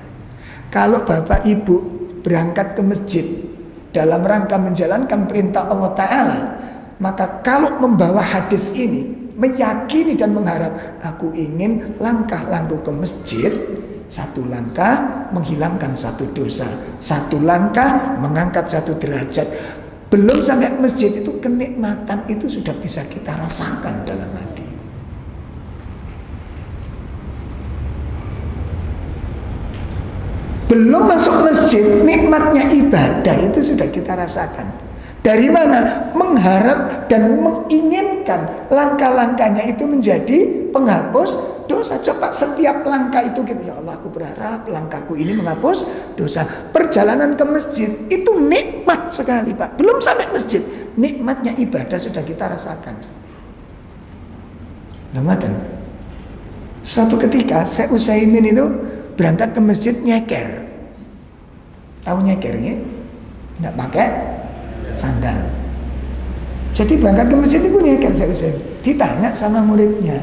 Kalau bapak ibu berangkat ke masjid dalam rangka menjalankan perintah Allah Ta'ala, maka kalau membawa hadis ini, meyakini dan mengharap, aku ingin langkah-langkah ke masjid, satu langkah menghilangkan satu dosa, satu langkah mengangkat satu derajat. Belum sampai masjid itu, kenikmatan itu sudah bisa kita rasakan dalam hati. Belum masuk masjid, nikmatnya ibadah itu sudah kita rasakan. Dari mana? Mengharap dan menginginkan langkah-langkahnya itu menjadi penghapus dosa. Coba setiap langkah itu gitu, ya Allah, aku berharap langkahku ini menghapus dosa. Perjalanan ke masjid itu nikmat sekali, Pak. Belum sampai masjid, nikmatnya ibadah sudah kita rasakan. Lengatan. Suatu ketika saya Utsaimin itu berangkat ke masjid nyeker. Tahu nyekernya? Nggak pakai sandal. Jadi berangkat ke masjid itu nyeker saya Utsaimin. Ditanya sama muridnya,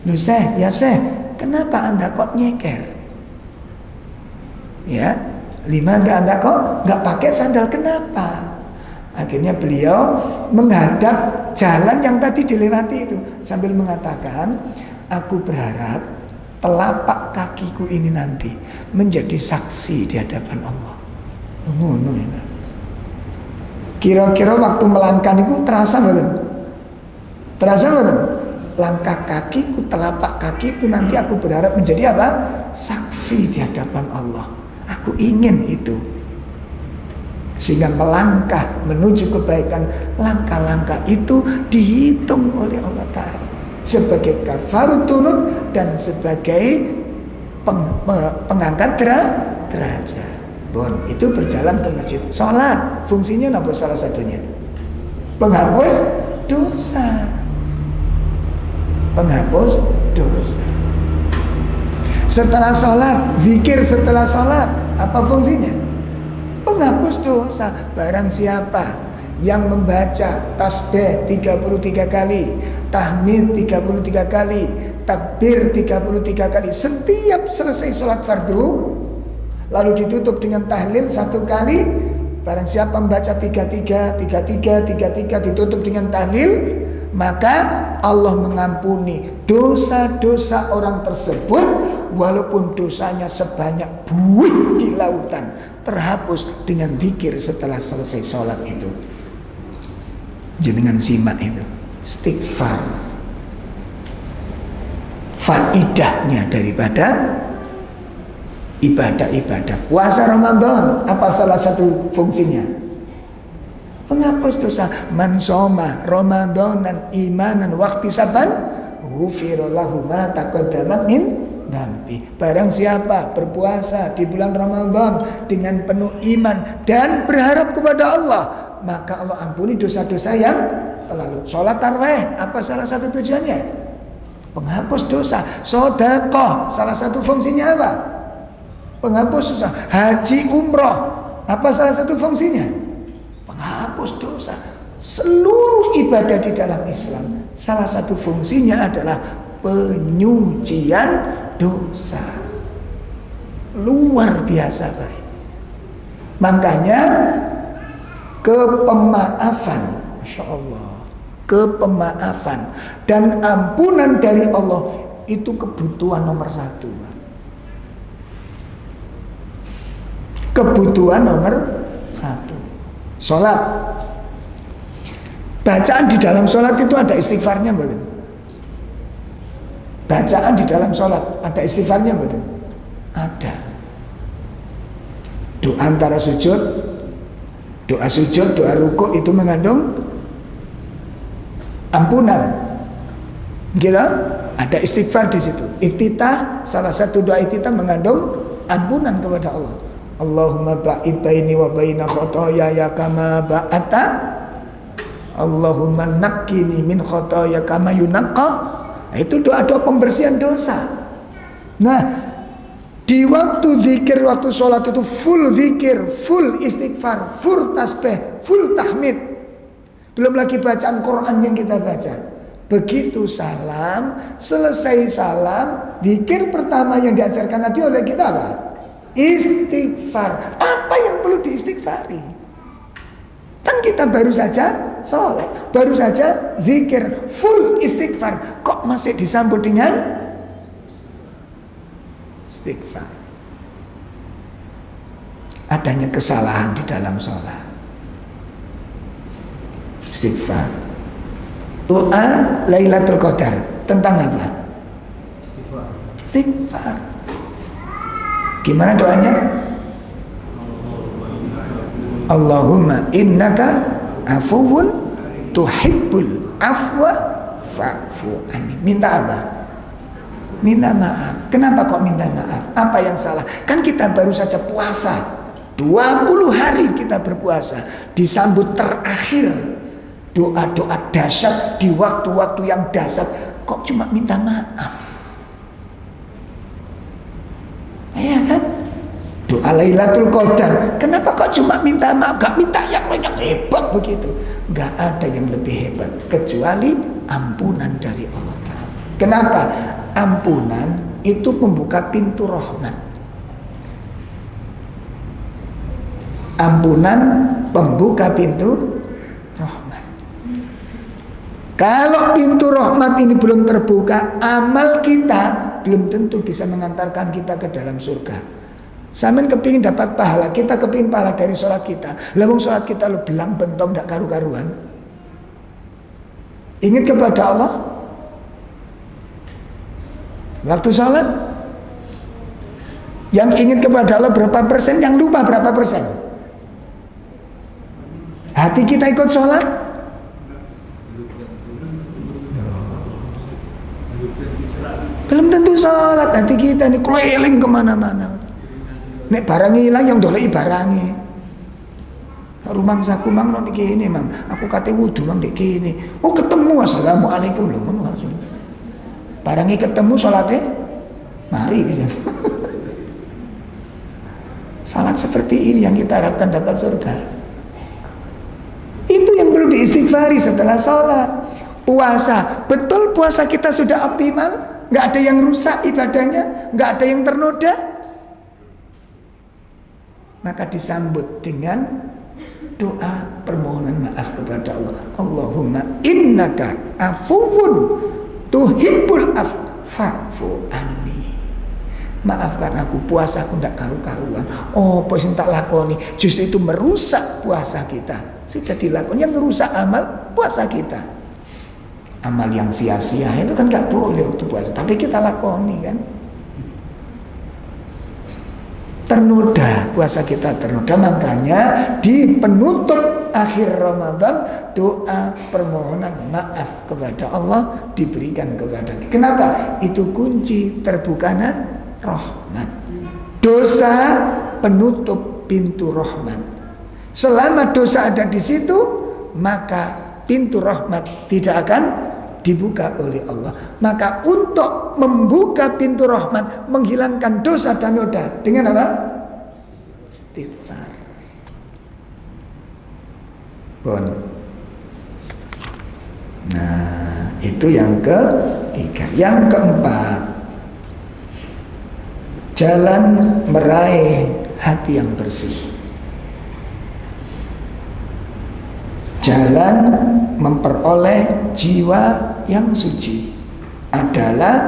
"Loh Syekh, ya Syekh, kenapa Anda kok nyeker? Ya, Anda kok nggak pakai sandal, kenapa?" Akhirnya beliau menghadap jalan yang tadi dilewati itu sambil mengatakan, "Aku berharap telapak kakiku ini nanti menjadi saksi di hadapan Allah." Ngono ya. Kira-kira waktu melangkah itu terasa mboten? Terasa mboten? Langkah kakiku, telapak kakiku nanti aku berharap menjadi apa? Saksi di hadapan Allah. Aku ingin itu. Sehingga melangkah menuju kebaikan, langkah-langkah itu dihitung oleh Allah Ta'ala sebagai kafarut dzunub dan sebagai pengangkat derajat. Bon, itu berjalan ke masjid. Sholat, fungsinya apa salah satunya? Penghapus dosa. Penghapus dosa. Setelah sholat, zikir setelah sholat, apa fungsinya? Penghapus dosa. Barang siapa yang membaca tasbih 33 kali, tahmid 33 kali, takbir 33 kali setiap selesai sholat fardu, lalu ditutup dengan tahlil 1 kali. Barang siapa membaca 33 ditutup dengan tahlil, maka Allah mengampuni dosa-dosa orang tersebut, walaupun dosanya sebanyak buih di lautan, terhapus dengan zikir setelah selesai sholat itu. Jenengan simak itu, istighfar. Faidahnya daripada ibadah-ibadah. Puasa Ramadan, apa salah satu fungsinya? Penghapus dosa. Man shoma Ramadanan imanan wahtisaban ghufira lahu ma taqaddamat min dambi. Barang siapa berpuasa di bulan Ramadan dengan penuh iman dan berharap kepada Allah, maka Allah ampuni dosa-dosa yang terlalu. Sholat tarawih, apa salah satu tujuannya? Penghapus dosa. Sedekah, salah satu fungsinya apa? Penghapus dosa. Haji umroh, apa salah satu fungsinya? Penghapus dosa. Seluruh ibadah di dalam Islam, salah satu fungsinya adalah penyucian dosa. Luar biasa baik. Makanya kepemaafan, Masya Allah, kepemaafan dan ampunan dari Allah itu kebutuhan nomor 1. Kebutuhan nomor 1. Sholat. Bacaan di dalam sholat itu ada istighfarnya bukan? Bacaan di dalam sholat ada istighfarnya bukan? Ada. Doa antara sujud Doa sujud, doa rukuk itu mengandung ampunan. Gitu? Ada istighfar di situ. Iftitah, salah satu doa iftitah mengandung ampunan kepada Allah. Allahumma ba'id baini wa baina khotoyaya kama ba'ata. Allahumma naqqini min khotoya kama yunaqqa. Itu doa-doa pembersihan dosa. Nah, di waktu zikir, waktu sholat itu full zikir, full istighfar, full tasbih, full tahmid. Belum lagi bacaan Quran yang kita baca. Begitu salam, selesai salam, zikir pertama yang diajarkan Nabi oleh kita apa? Istighfar. Apa yang perlu diistighfari? Kan kita baru saja sholat, baru saja zikir, full istighfar. Kok masih disambut dengan istighfar? Adanya kesalahan di dalam sholat. Istighfar. Doa Lailatul Qadar tentang apa? Istighfar. Gimana doanya? Allahumma innaka afuwun tuhibbul afwa fa'fu anni. Minta apa? Minta maaf. Kenapa kok minta maaf? Apa yang salah? Kan kita baru saja puasa 20 hari kita berpuasa. Disambut terakhir doa-doa dahsyat di waktu-waktu yang dahsyat. Kok cuma minta maaf? Ya kan? Doa Lailatul Qadar. Kenapa kok cuma minta maaf? Gak minta yang hebat begitu. Gak ada yang lebih hebat kecuali ampunan dari Allah Ta'ala. Kenapa? Ampunan itu membuka pintu rahmat. Ampunan pembuka pintu rahmat. Kalau pintu rahmat ini belum terbuka, amal kita belum tentu bisa mengantarkan kita ke dalam surga. Sampeyan kepingin dapat pahala, kita kepingin pahala dari sholat kita. Lawang sholat kita lo belang bentong gak karu-karuan. Ingat kepada Allah. Waktu sholat, yang ingat kepada Allah berapa persen, yang lupa berapa persen? Hati kita ikut sholat? Belum tentu sholat. Hati kita ini keliling kemana-mana. Nek barang hilang yang dolei barangi. Rumah saku mang non kene mang. Aku kate wudu mang dek kene. Oh ketemu, assalamualaikum lho ngono langsung. Barangi ketemu sholatnya mari gitu. Salat seperti ini yang kita harapkan dapat surga. Itu yang perlu diistighfari setelah sholat. Puasa, betul puasa kita sudah optimal? Nggak ada yang rusak ibadahnya, nggak ada yang ternoda. Maka disambut dengan doa permohonan maaf kepada Allah. Allahumma innaka afuwun tuhibbul fa'fu anni. Maafkan aku, puasa aku ndak karu-karuan. Oh, apa sing tak lakoni? Justru itu merusak puasa kita. Sudah dilakoni, yang merusak amal puasa kita. Amal yang sia-sia itu kan nggak boleh waktu puasa, tapi kita lakoni kan. Ternoda, puasa kita ternoda. Makanya di penutup akhir Ramadan doa permohonan maaf kepada Allah diberikan kepada kita. Kenapa? Itu kunci terbukanya rahmat. Dosa penutup pintu rahmat. Selama dosa ada di situ, maka pintu rahmat tidak akan dibuka oleh Allah. Maka untuk membuka pintu rahmat, menghilangkan dosa dan noda dengan apa? Istighfar. Bon. Nah, itu yang ketiga. Yang keempat, jalan meraih hati yang bersih. Jalan memperoleh jiwa yang suci adalah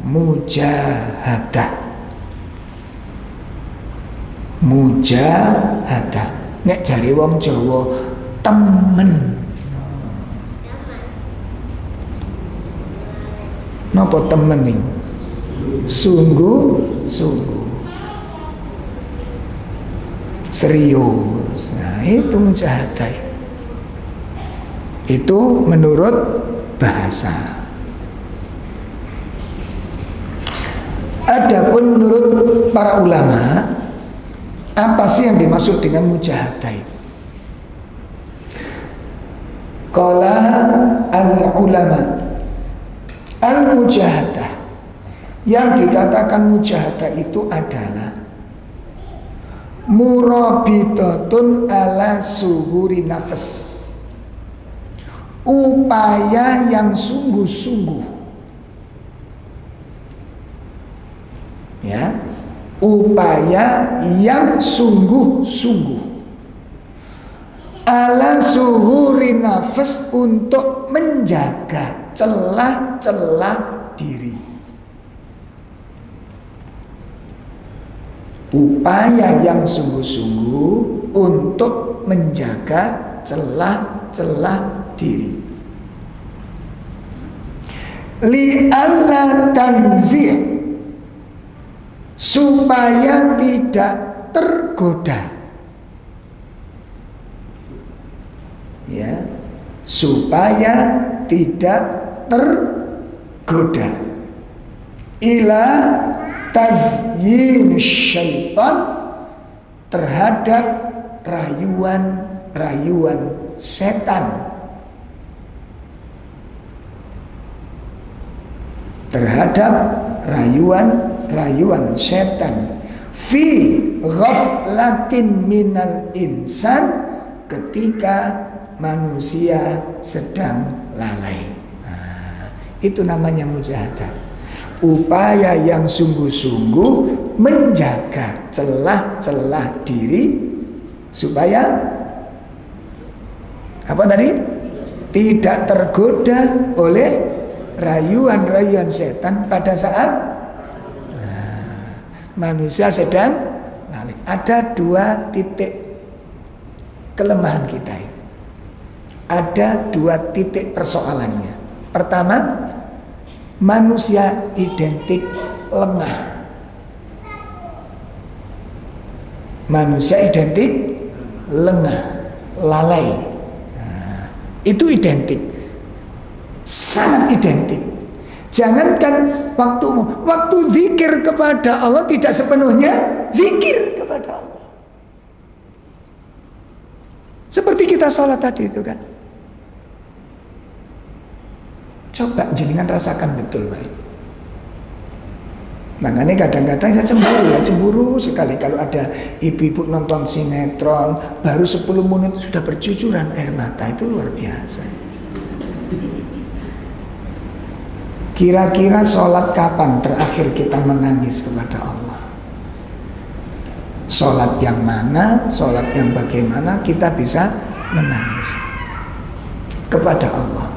mujahadah. Mujahadah. Nek jari wong Jawa temen. Napa temen niku? Sungguh-sungguh. Serius. Nah, itu mujahadah. Itu menurut bahasa. Adapun menurut para ulama, apa sih yang dimaksud dengan mujahadah itu? Qala al-ulama, al-mujahadah, yang dikatakan mujahadah itu adalah murabitatun ala suhuri nafas, upaya yang sungguh-sungguh, ya, upaya yang sungguh-sungguh ala suhuri nafas, untuk menjaga celah-celah diri. Upaya yang sungguh-sungguh untuk menjaga celah-celah diri. Li'alla tanzih, supaya tidak tergoda, ya, supaya tidak tergoda, ila tazyin syaitan, terhadap rayuan-rayuan setan, terhadap rayuan setan, fi ghaflatin minal insan, ketika manusia sedang lalai. Itu namanya mujahadah. Upaya yang sungguh-sungguh menjaga celah-celah diri supaya apa tadi? Tidak tergoda oleh rayuan-rayuan setan pada saat manusia sedang lalai. Ada dua titik kelemahan kita ini. Ada dua titik persoalannya. Pertama, manusia identik lengah. Manusia identik lengah, lalai. Itu identik, sangat identik. Jangankan waktu zikir kepada Allah tidak sepenuhnya zikir kepada Allah. Seperti kita sholat tadi itu kan. Coba jenengan rasakan betul Pak. Makanya kadang-kadang saya cemburu sekali kalau ada ibu-ibu nonton sinetron, baru 10 menit sudah bercucuran air mata. Itu luar biasa. Kira-kira sholat kapan terakhir kita menangis kepada Allah? Sholat yang mana, sholat yang bagaimana kita bisa menangis kepada Allah?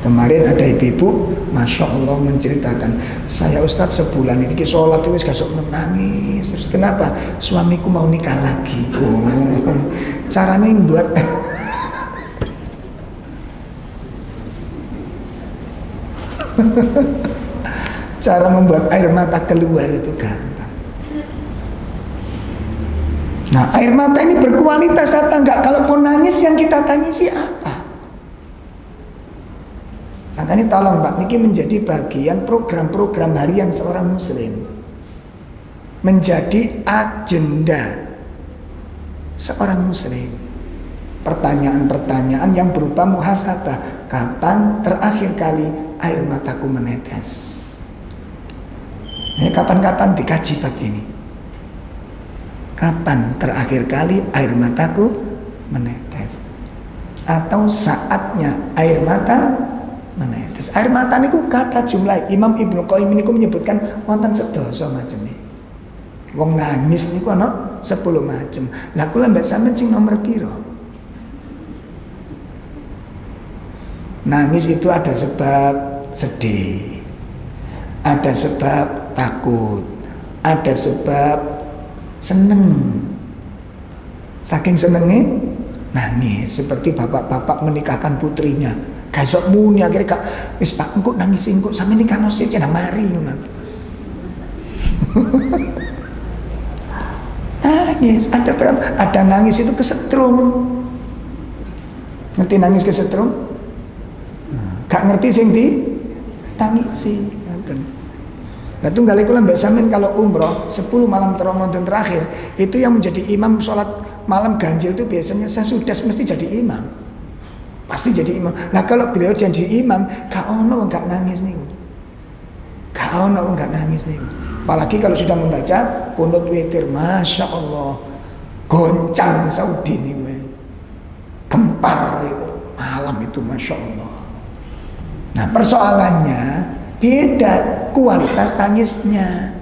Kemarin ada ibu-ibu, Masya Allah menceritakan, saya Ustadz sebulan ini sholat itu gak sok menangis. Terus kenapa? Suamiku mau nikah lagi. Oh, caranya yang buat cara membuat air mata keluar itu gampang. Nah, air mata ini berkualitas apa enggak? Kalaupun nangis, yang kita tangisi apa? Makanya tolong Pak, ini menjadi bagian program-program harian seorang muslim, menjadi agenda seorang muslim. Pertanyaan-pertanyaan yang berupa muhasabah. Kapan terakhir kali air mataku menetes? Kapan-kapan dikaji bab ini. Kapan terakhir kali air mataku menetes? Atau saatnya air mata menetes. Air mata niku kata jumlah. Imam Ibnu Qayyim niku menyebutkan wonten sedasa macam ini. Wong nangis niku ana 10 macam. Lah kula mbek sampean sing nomor piro? Nangis itu ada sebab sedih, ada sebab takut, ada sebab seneng. Saking senengnya nangis, seperti bapak-bapak menikahkan putrinya. Kaisok muni akhirnya kak, wis pak engkau nangis engkau sampe nikah nasi aja nang mari. Nangis. Ada nangis itu kesetrum. Ngerti nangis kesetrum? Gak ngerti sing di tangisi. Nah tunggal iku mbak sampean kalau umroh 10 malam Ramadan terakhir itu yang menjadi imam sholat malam ganjil itu biasanya sesudah mesti jadi imam. Pasti jadi imam. Nah kalau beliau jadi imam, gak ono gak nangis nih. Gak ono gak nangis nih. Apalagi kalau sudah membaca kunut witir, masya Allah, goncang Saudi nih, gempar itu malam itu, masya Allah. Nah persoalannya beda kualitas tangisnya.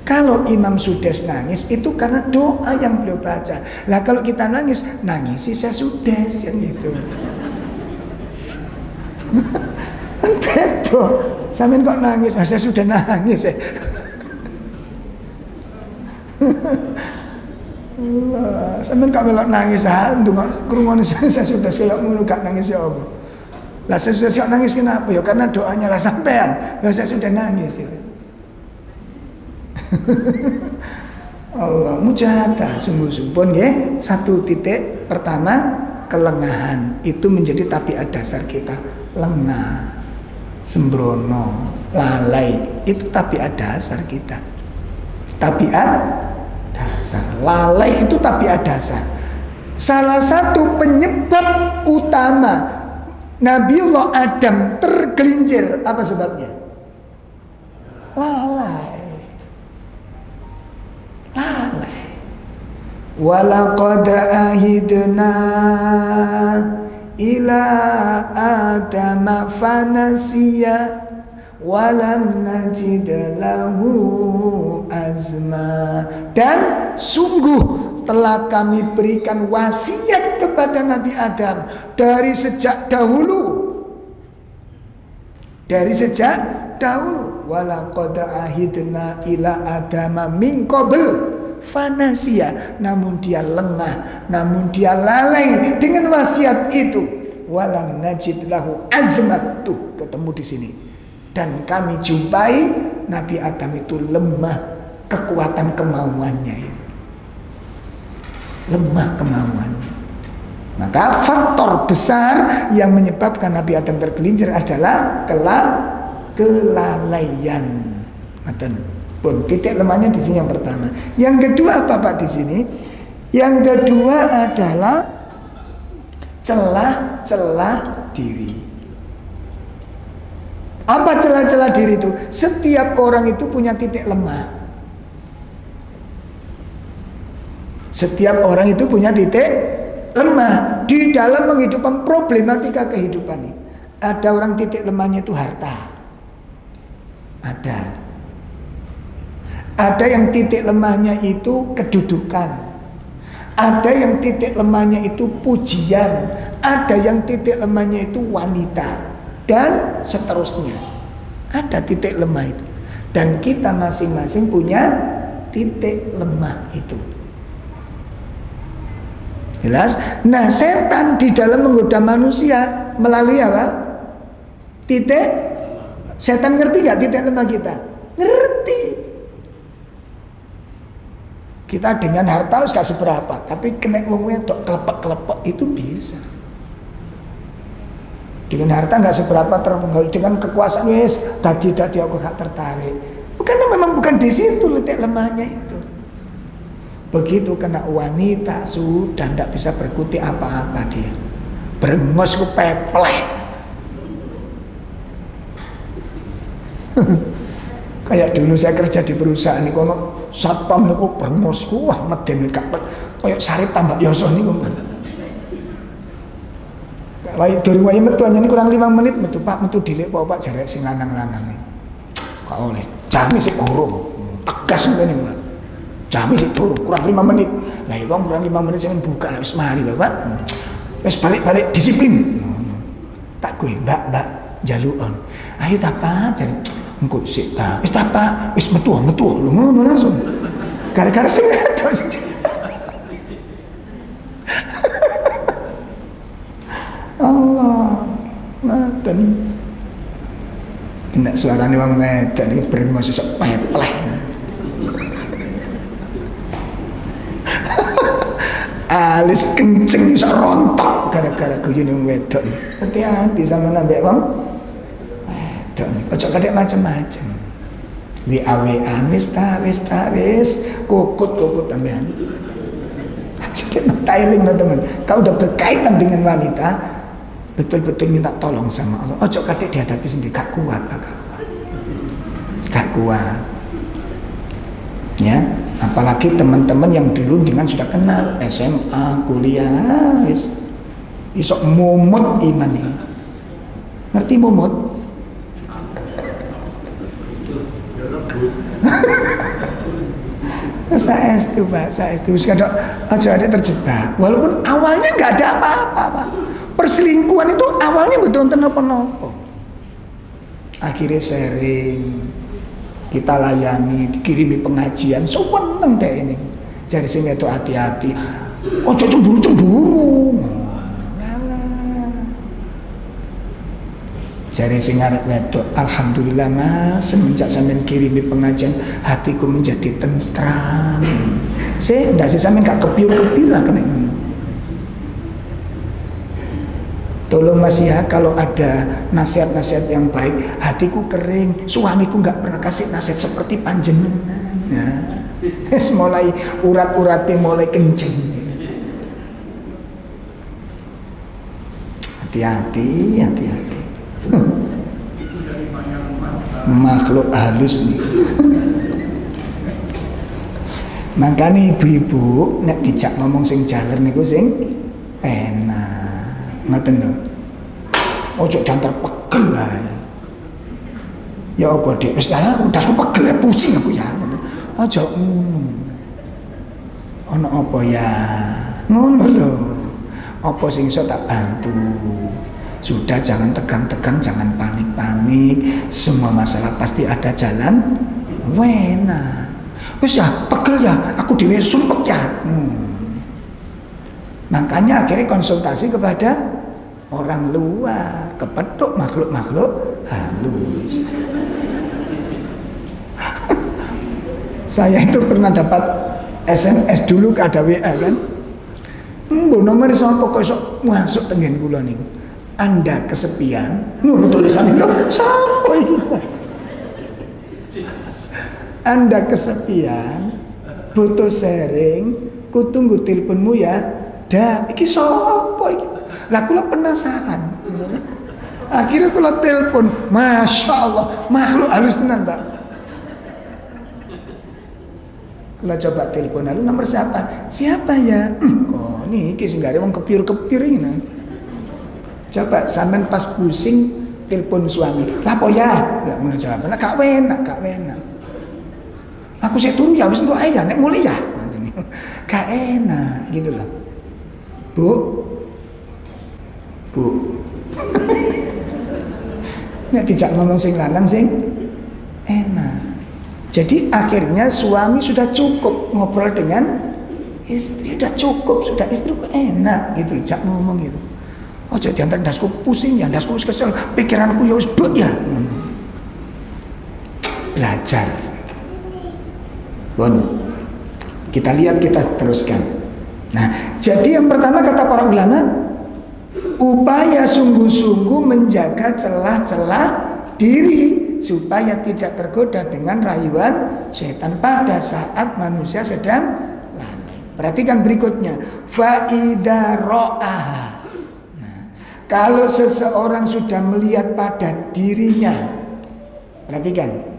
Kalau imam sudah nangis itu karena doa yang beliau baca. Lah kalau kita nangis, nangisi saya sudah kan gitu. Kan beda. Sampeyan kok nangis? Saya sudah nangis ya. Allah, sampeyan kok melok nangis ndonga krungone saya sudah koyo ngono gak nangis ya apa. Lah saya sudah siap nangis kenapa? Ya karena doanya lah sampean. Ya saya sudah nangis itu. Allah mujahadah sungguh-sungguh nggih. Satu titik pertama kelengahan itu menjadi tabiat dasar kita. Lengah, sembrono, lalai itu tabiat dasar kita. Tabiat dasar. Lalai itu tabiat dasar. Salah satu penyebab utama Nabiullah Adam tergelincir, apa sebabnya? Lalai. Lalai. Walaqad ahidna ila adama fanasiya walam najid lahu azma. Dan sungguh telah kami berikan wasiat kepada Nabi Adam dari sejak dahulu. Dari sejak dahulu. Walaqad ahidna ila adama min qabl fanasiya, namun dia lengah, namun dia lalai dengan wasiat itu. Walam najid lahu azmat, tuh ketemu di sini. Dan kami jumpai Nabi Adam itu lemah kekuatan kemauannya itu. Lemah kemauannya. Maka faktor besar yang menyebabkan Nabi Adam tergelincir adalah kelalaian. Pun titik lemahnya di sini yang pertama. Yang kedua apa Pak di sini? Yang kedua adalah celah-celah diri. Apa celah-celah diri itu? Setiap orang itu punya titik lemah. Setiap orang itu punya titik lemah di dalam menghidupkan problematika kehidupan ini. Ada orang titik lemahnya itu harta. Ada yang titik lemahnya itu kedudukan. Ada yang titik lemahnya itu pujian. Ada yang titik lemahnya itu wanita. Dan seterusnya. Ada titik lemah itu. Dan kita masing-masing punya titik lemah itu. Jelas? Nah setan di dalam menggoda manusia melalui apa? Titik. Setan ngerti gak titik lemah kita? Ngerti. Kita dengan harta gak seberapa, tapi kena wong wedok kelepek-kelepek itu bisa. Dengan harta gak seberapa, dengan kekuasaan yes, tadi aku gak tertarik. Karena memang bukan di situ letak lemahnya itu. Begitu kena wanita sudah tidak bisa berkutik apa-apa dia. Brengos ku peplek. Kayak dulu saya kerja di perusahaan niku ono satpam niku brengos ku wah meden gak koyo sarip tambak yoso niku kan. Wae durung wae metu hanya kurang 5 menit metu Pak metu dilik Pak jarek sing lanang-lanang niku. Gak oleh. Jami sik gurung. Tegas ngene Pak. Jami sik durung kurang 5 menit. Lah ya wong kurang 5 menit sing buka lah wis mari lho Pak. Wis balik-balik disiplin. Tak kuwi Mbak jalukan. Ayo ta Pak jar engko sik ta. Wis ta Pak, wis metu lho ngono langsung. Gara-gara sing ngato sing. Allah, ngaten. Kena suarane wong wedok iki brengos sok pepleh. alis kenceng iso rontok gara-gara guyune wedok. Hati-hati sama nambah wong wedok. Ojo kadek macem-macem. WA wis kukut tambahan. Jadi tailing teman. Kau udah berkaitan dengan wanita, betul-betul minta tolong sama Allah. Ojo kadek dihadapi sendiri, gak kuat. Ya, apalagi teman-teman yang dulu dengan sudah kenal SMA, kuliah, isok mumut iman ini. Ngerti mumut? Saya itu Pak, saya itu kadang aja ada terjebak. Walaupun awalnya nggak ada apa-apa, Pak. Perselingkuhan itu awalnya betul apa-apa. Akhirnya sharing, kita layani, dikirimi pengajian, seneng deh ini. Jadi sini itu hati-hati, ojo cemburu. Jari sing arek wedok, alhamdulillah Mas, semenjak sampean kirimi pengajian hatiku menjadi tentram. Ndak sih sampean gak kepiur-kepiur lah kena ngono. Tolong Mas ya, kalau ada nasihat-nasihat yang baik, hatiku kering, suamiku gak pernah kasih nasihat seperti panjenengan. Nah, mulai urat-uratnya mulai kencing. Hati-hati. Makhluk halus nih. Makanya ibu-ibu nek dijak ngomong sing jaler niku sing enak. Ngoten lho. Ojo diantar pegel ae. Ya apa Dik? Wis aku dasku pegel ya pusing aku ya. Ojo ngono. Ono apa ya? Ngono lho. Apa sing iso tak bantu? Sudah, jangan tegang-tegang, jangan panik-panik. Semua masalah pasti ada jalan wena. Wis ya, pegel ya, aku dhewe sumpek ya. Makanya akhirnya konsultasi kepada orang luar, kepethuk makhluk-makhluk halus. Saya itu pernah dapat SMS dulu ke ada WA kan. Mbok nomor sapa kok iso masuk tengen kula niku. Anda kesepian, ngono tulisannya lho, sapa iki? Anda kesepian, butuh sharing, ku tunggu teleponmu ya. Dah, iki sapa iki? Lah kula penasaran. Akhirnya kula telepon, Masya Allah, makhluk halus tenan, Mbak. Kula coba telepon, lalu nomor siapa? Siapa ya? Kok niki sing gare wong kepiur-kepiur ini. Coba sampean pas pusing telepon suami. Lapo ya? Ya ngono jawab. Lah gak enak. Aku sik turu ya wis engko ae ya nek mulai ya. Ngoten niku. Gak enak gitu loh. Bu. Nek dijak ngomong sing lanang sing enak. Jadi akhirnya suami sudah cukup ngobrol dengan istri, sudah cukup, sudah istri enak gitu, jak ngomong gitu. Oh jadi antar dasku pusing ya, dasku kesel, pikiranku ya wis blek ya. Belajar. Bon, kita lihat, kita teruskan. Nah, jadi yang pertama kata para ulama, upaya sungguh-sungguh menjaga celah-celah diri supaya tidak tergoda dengan rayuan setan pada saat manusia sedang lalai. Perhatikan berikutnya, faida ro'aha. Kalau seseorang sudah melihat pada dirinya, perhatikan,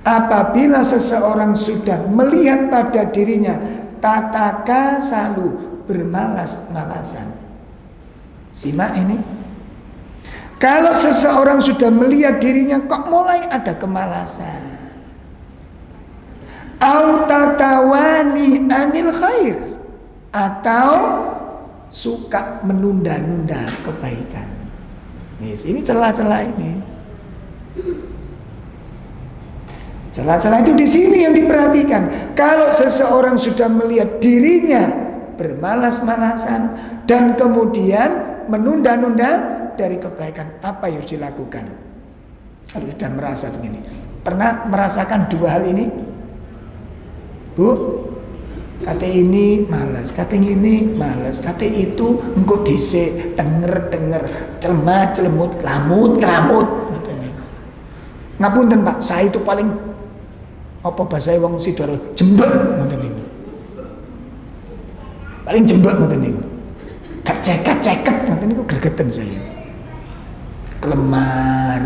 apabila seseorang sudah melihat pada dirinya, tataka selalu bermalas-malasan. Simak ini. Kalau seseorang sudah melihat dirinya kok mulai ada kemalasan, au tatawani anil khair, atau suka menunda-nunda kebaikan. Yes, ini celah-celah ini. Celah-celah itu di sini yang diperhatikan. Kalau seseorang sudah melihat dirinya bermalas-malasan dan kemudian menunda-nunda dari kebaikan, apa yang harus dilakukan? Kalau sudah merasa begini, pernah merasakan dua hal ini? Bu, Kate ini malas, kate ini malas, kate itu engko dhisik denger celemat celemut lamut ngoten niku. Ngapunten Pak, saya itu paling apa bahasa wong Sidoarjo jembek ngoten niku. Paling jembek ngoten niku. Gak ceket ngoten niku gregeten saya. Kelemar.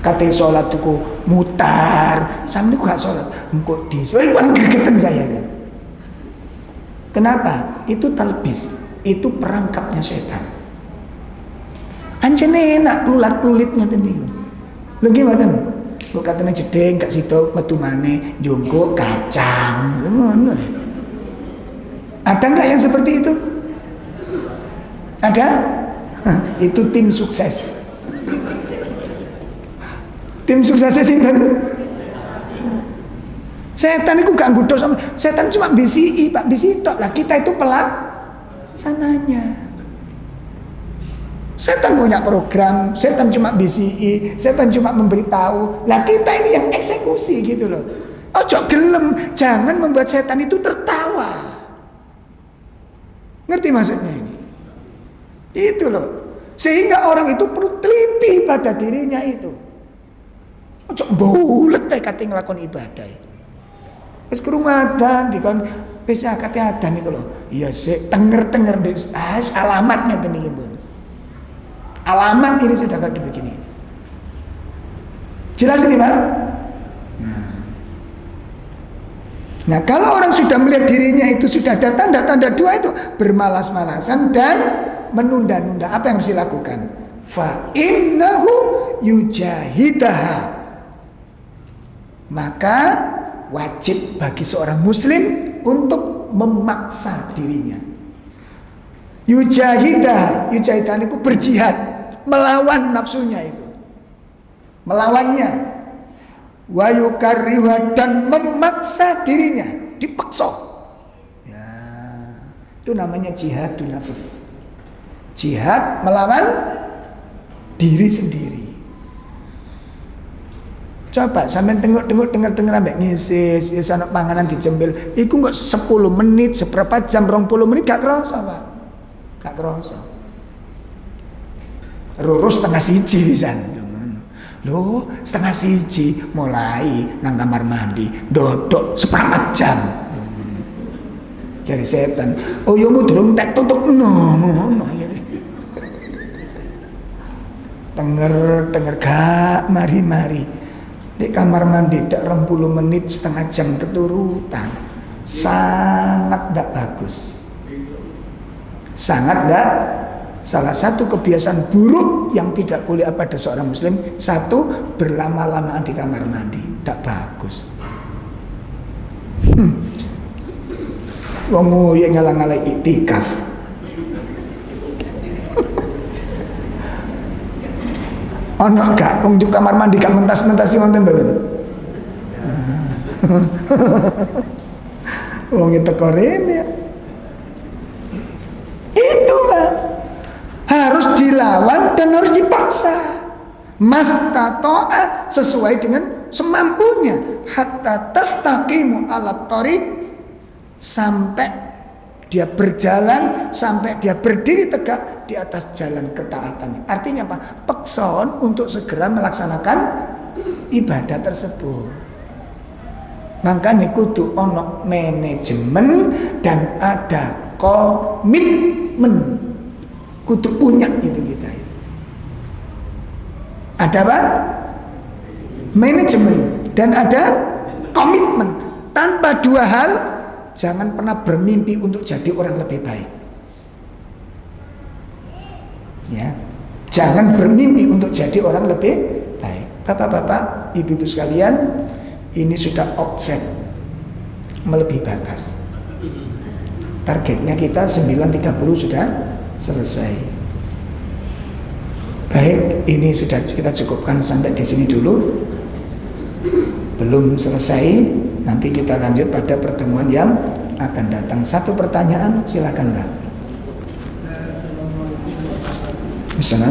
Kate salat tuku mutar, sampe niku gak salat, engko dhisik paling gregeten saya. Kenapa? Itu talbis, itu perangkapnya setan. Anjene enak plulat-plulit ngoten niku. Lho nggih mboten. Kok katene jedeng gak sida metu maneh njongkok kacang. Lho ngono. Ada enggak yang seperti itu? Ada? Itu tim sukses. Tim suksesnya sinten? Setan itu gak nggodho sama, setan cuma bisi Pak, bisi tok. Lah kita itu pelaksananya. Setan punya program, setan cuma bisi, setan cuma memberitahu. Lah kita ini yang eksekusi gitu loh. Ojo gelem, jangan membuat setan itu tertawa. Ngerti maksudnya ini? Itu loh. Sehingga orang itu perlu teliti pada dirinya itu. Ojo bulet kate nglakoni ibadah. Wis krungu adzan dikon wis akate adzan niku lho. Iya sik tenger-tenger alamat ngeten iki pun. Alamat ini sudah kayak begini ini. Jelas ini Pak? Nah kalau orang sudah melihat dirinya itu sudah ada tanda-tanda dua itu bermalas-malasan dan menunda-nunda, apa yang harus dilakukan? Fa innahu yujahidaha. Maka wajib bagi seorang muslim untuk memaksa dirinya. Yujahidah itu berjihad, melawan nafsunya itu, melawannya. Wa yukarriha, dan memaksa dirinya, dipaksa. Ya, itu namanya jihadun nafs. Jihad melawan diri sendiri. Coba sampean tengok denger ambek ngisis, ya ana panganan dijembel, iku kok 10 menit, seberapa jam, 20 menit gak kerasa, Pak. Gak kerasa. Rurus setengah siji pisan. Lho, setengah siji mulai nang kamar mandi, dodok seperempat jam. Jadi setan, oh yo mudurung tak tutup ngono ya. Denger gak mari-mari. Di kamar mandi dak 20 menit, setengah jam keturutan. Sangat tidak bagus. Sangat tidak. Salah satu kebiasaan buruk yang tidak boleh pada seorang muslim, satu, berlama-lamaan di kamar mandi. Tidak bagus. Wong yang ngalang-alang iktikaf. Ono gak wong di kamar mandi gak mentas-mentasi wonten mboten? Wong teko rene. Itu Pak. Harus dilawan dan harus dipaksa. Mastata'a, sesuai dengan semampunya. Hatta tastaqimu ala thariq, sampai dia berjalan, sampai dia berdiri tegak di atas jalan ketaatannya. Artinya apa? Paksaon untuk segera melaksanakan ibadah tersebut. Makanya kudu ono manajemen dan ada komitmen. Kudu punya itu kita. Ada apa? Manajemen dan ada komitmen. Tanpa dua hal, jangan pernah bermimpi untuk jadi orang lebih baik. Ya, jangan bermimpi untuk jadi orang lebih baik. Bapak-bapak, ibu-ibu sekalian, ini sudah offset, melebihi batas. Targetnya kita 9.30 sudah selesai. Baik, ini sudah kita cukupkan sampai di sini dulu. Belum selesai, nanti kita lanjut pada pertemuan yang akan datang. Satu pertanyaan, silakan Mbak. Misalnya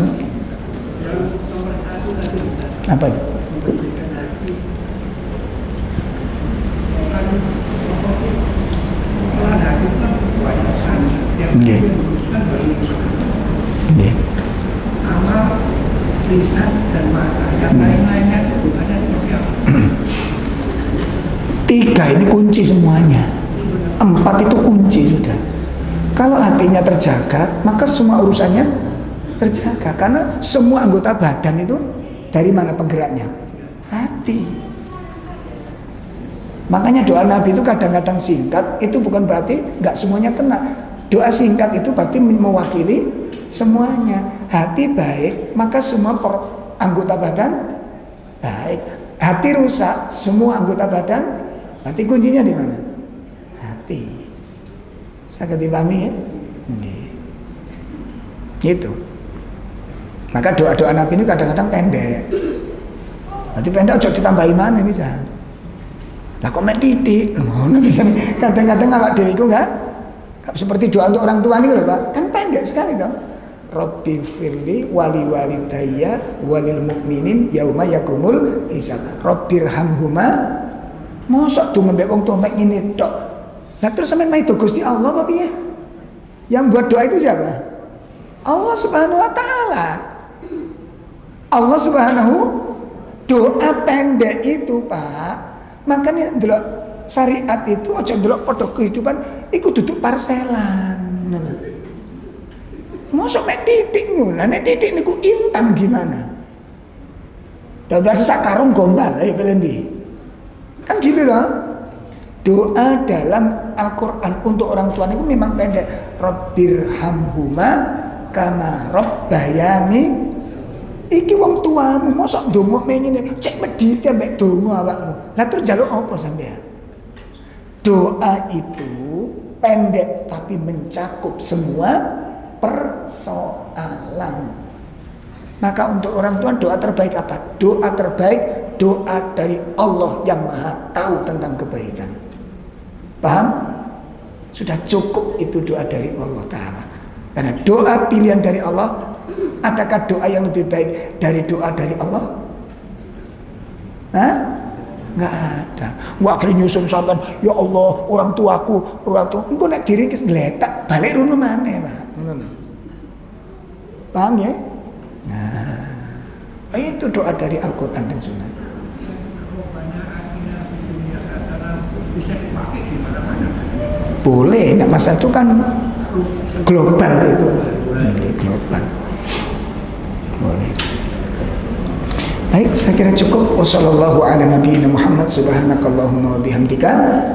apa itu? Nggih. Kan bagi Nggih. amal, lisan dan mata. Yang lain-lainnya itu bukannya seperti apa? 3 ini kunci semuanya. 4 itu kunci sudah. Kalau hatinya terjaga, maka semua urusannya terjaga. Karena semua anggota badan itu dari mana penggeraknya? Hati. Makanya doa Nabi itu kadang-kadang singkat, itu bukan berarti nggak semuanya kena. Doa singkat itu berarti mewakili semuanya. Hati baik, maka semua anggota badan baik. Hati rusak, semua anggota badan, berarti kuncinya di mana? Hati. Saya dipahami ya? Gitu. Maka doa-doa Nabi ini kadang-kadang pendek. Nanti pendek aja ditambahi mana bisa. Lah kok mek titik, ngono bisa nih. Kadang-kadang awak dhewe iku enggak seperti doa untuk orang tua nih loh Pak. Kan pendek sekali toh. Rabbi firli wali walidayya walil mu'minin yauma yakumul hisab. Rabbirhamhuma. Mosok tuh ngembek wong tuwa mek ngene tok. Lah terus sampean maido Gusti Allah apa piye? Yang buat doa itu siapa? Allah Subhanahu wa taala. Allah Subhanahu, doa pendek itu Pak. Makanya ndelok syariat itu aja ndelok padha kehidupan iku duduk parselan. Mosok mek titik ngono. Nek titik niku intan gimana? Udah sak karung gombal ya belendi. Kan gitu loh. Doa dalam Al-Qur'an untuk orang tua niku memang pendek. Rabbirhamhuma kama rabbayani. Iki wong tuamu mosok ndonga ngene cek medhit mbek donga awakmu. Lah terus njaluk apa sampean? Doa itu pendek tapi mencakup semua persoalan. Maka untuk orang tua doa terbaik apa? Doa terbaik doa dari Allah yang Maha tahu tentang kebaikan. Paham? Sudah cukup itu doa dari Allah Ta'ala. Karena doa pilihan dari Allah. Adakah doa yang lebih baik dari doa dari Allah? Hah? Nggak ada. Wah akhirnya nyusun sampean, ya Allah orang tua, engko nek diri ngletak balik rono maneh, Pak. Ngono. Paham ya? Nah, itu doa dari Al-Qur'an dan Sunnah. Bisa dipakai di mana-mana. Boleh, nah masa itu kan global itu. Global. Boleh. Baik, saya kira cukup. Wassallallahu ala nabiyina Muhammad subhanakallahumma wa bihamdika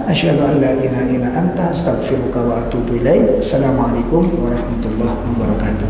asyhadu an la ilaha illa anta astaghfiruka wa atubu ilaik. Assalamualaikum warahmatullahi wabarakatuh.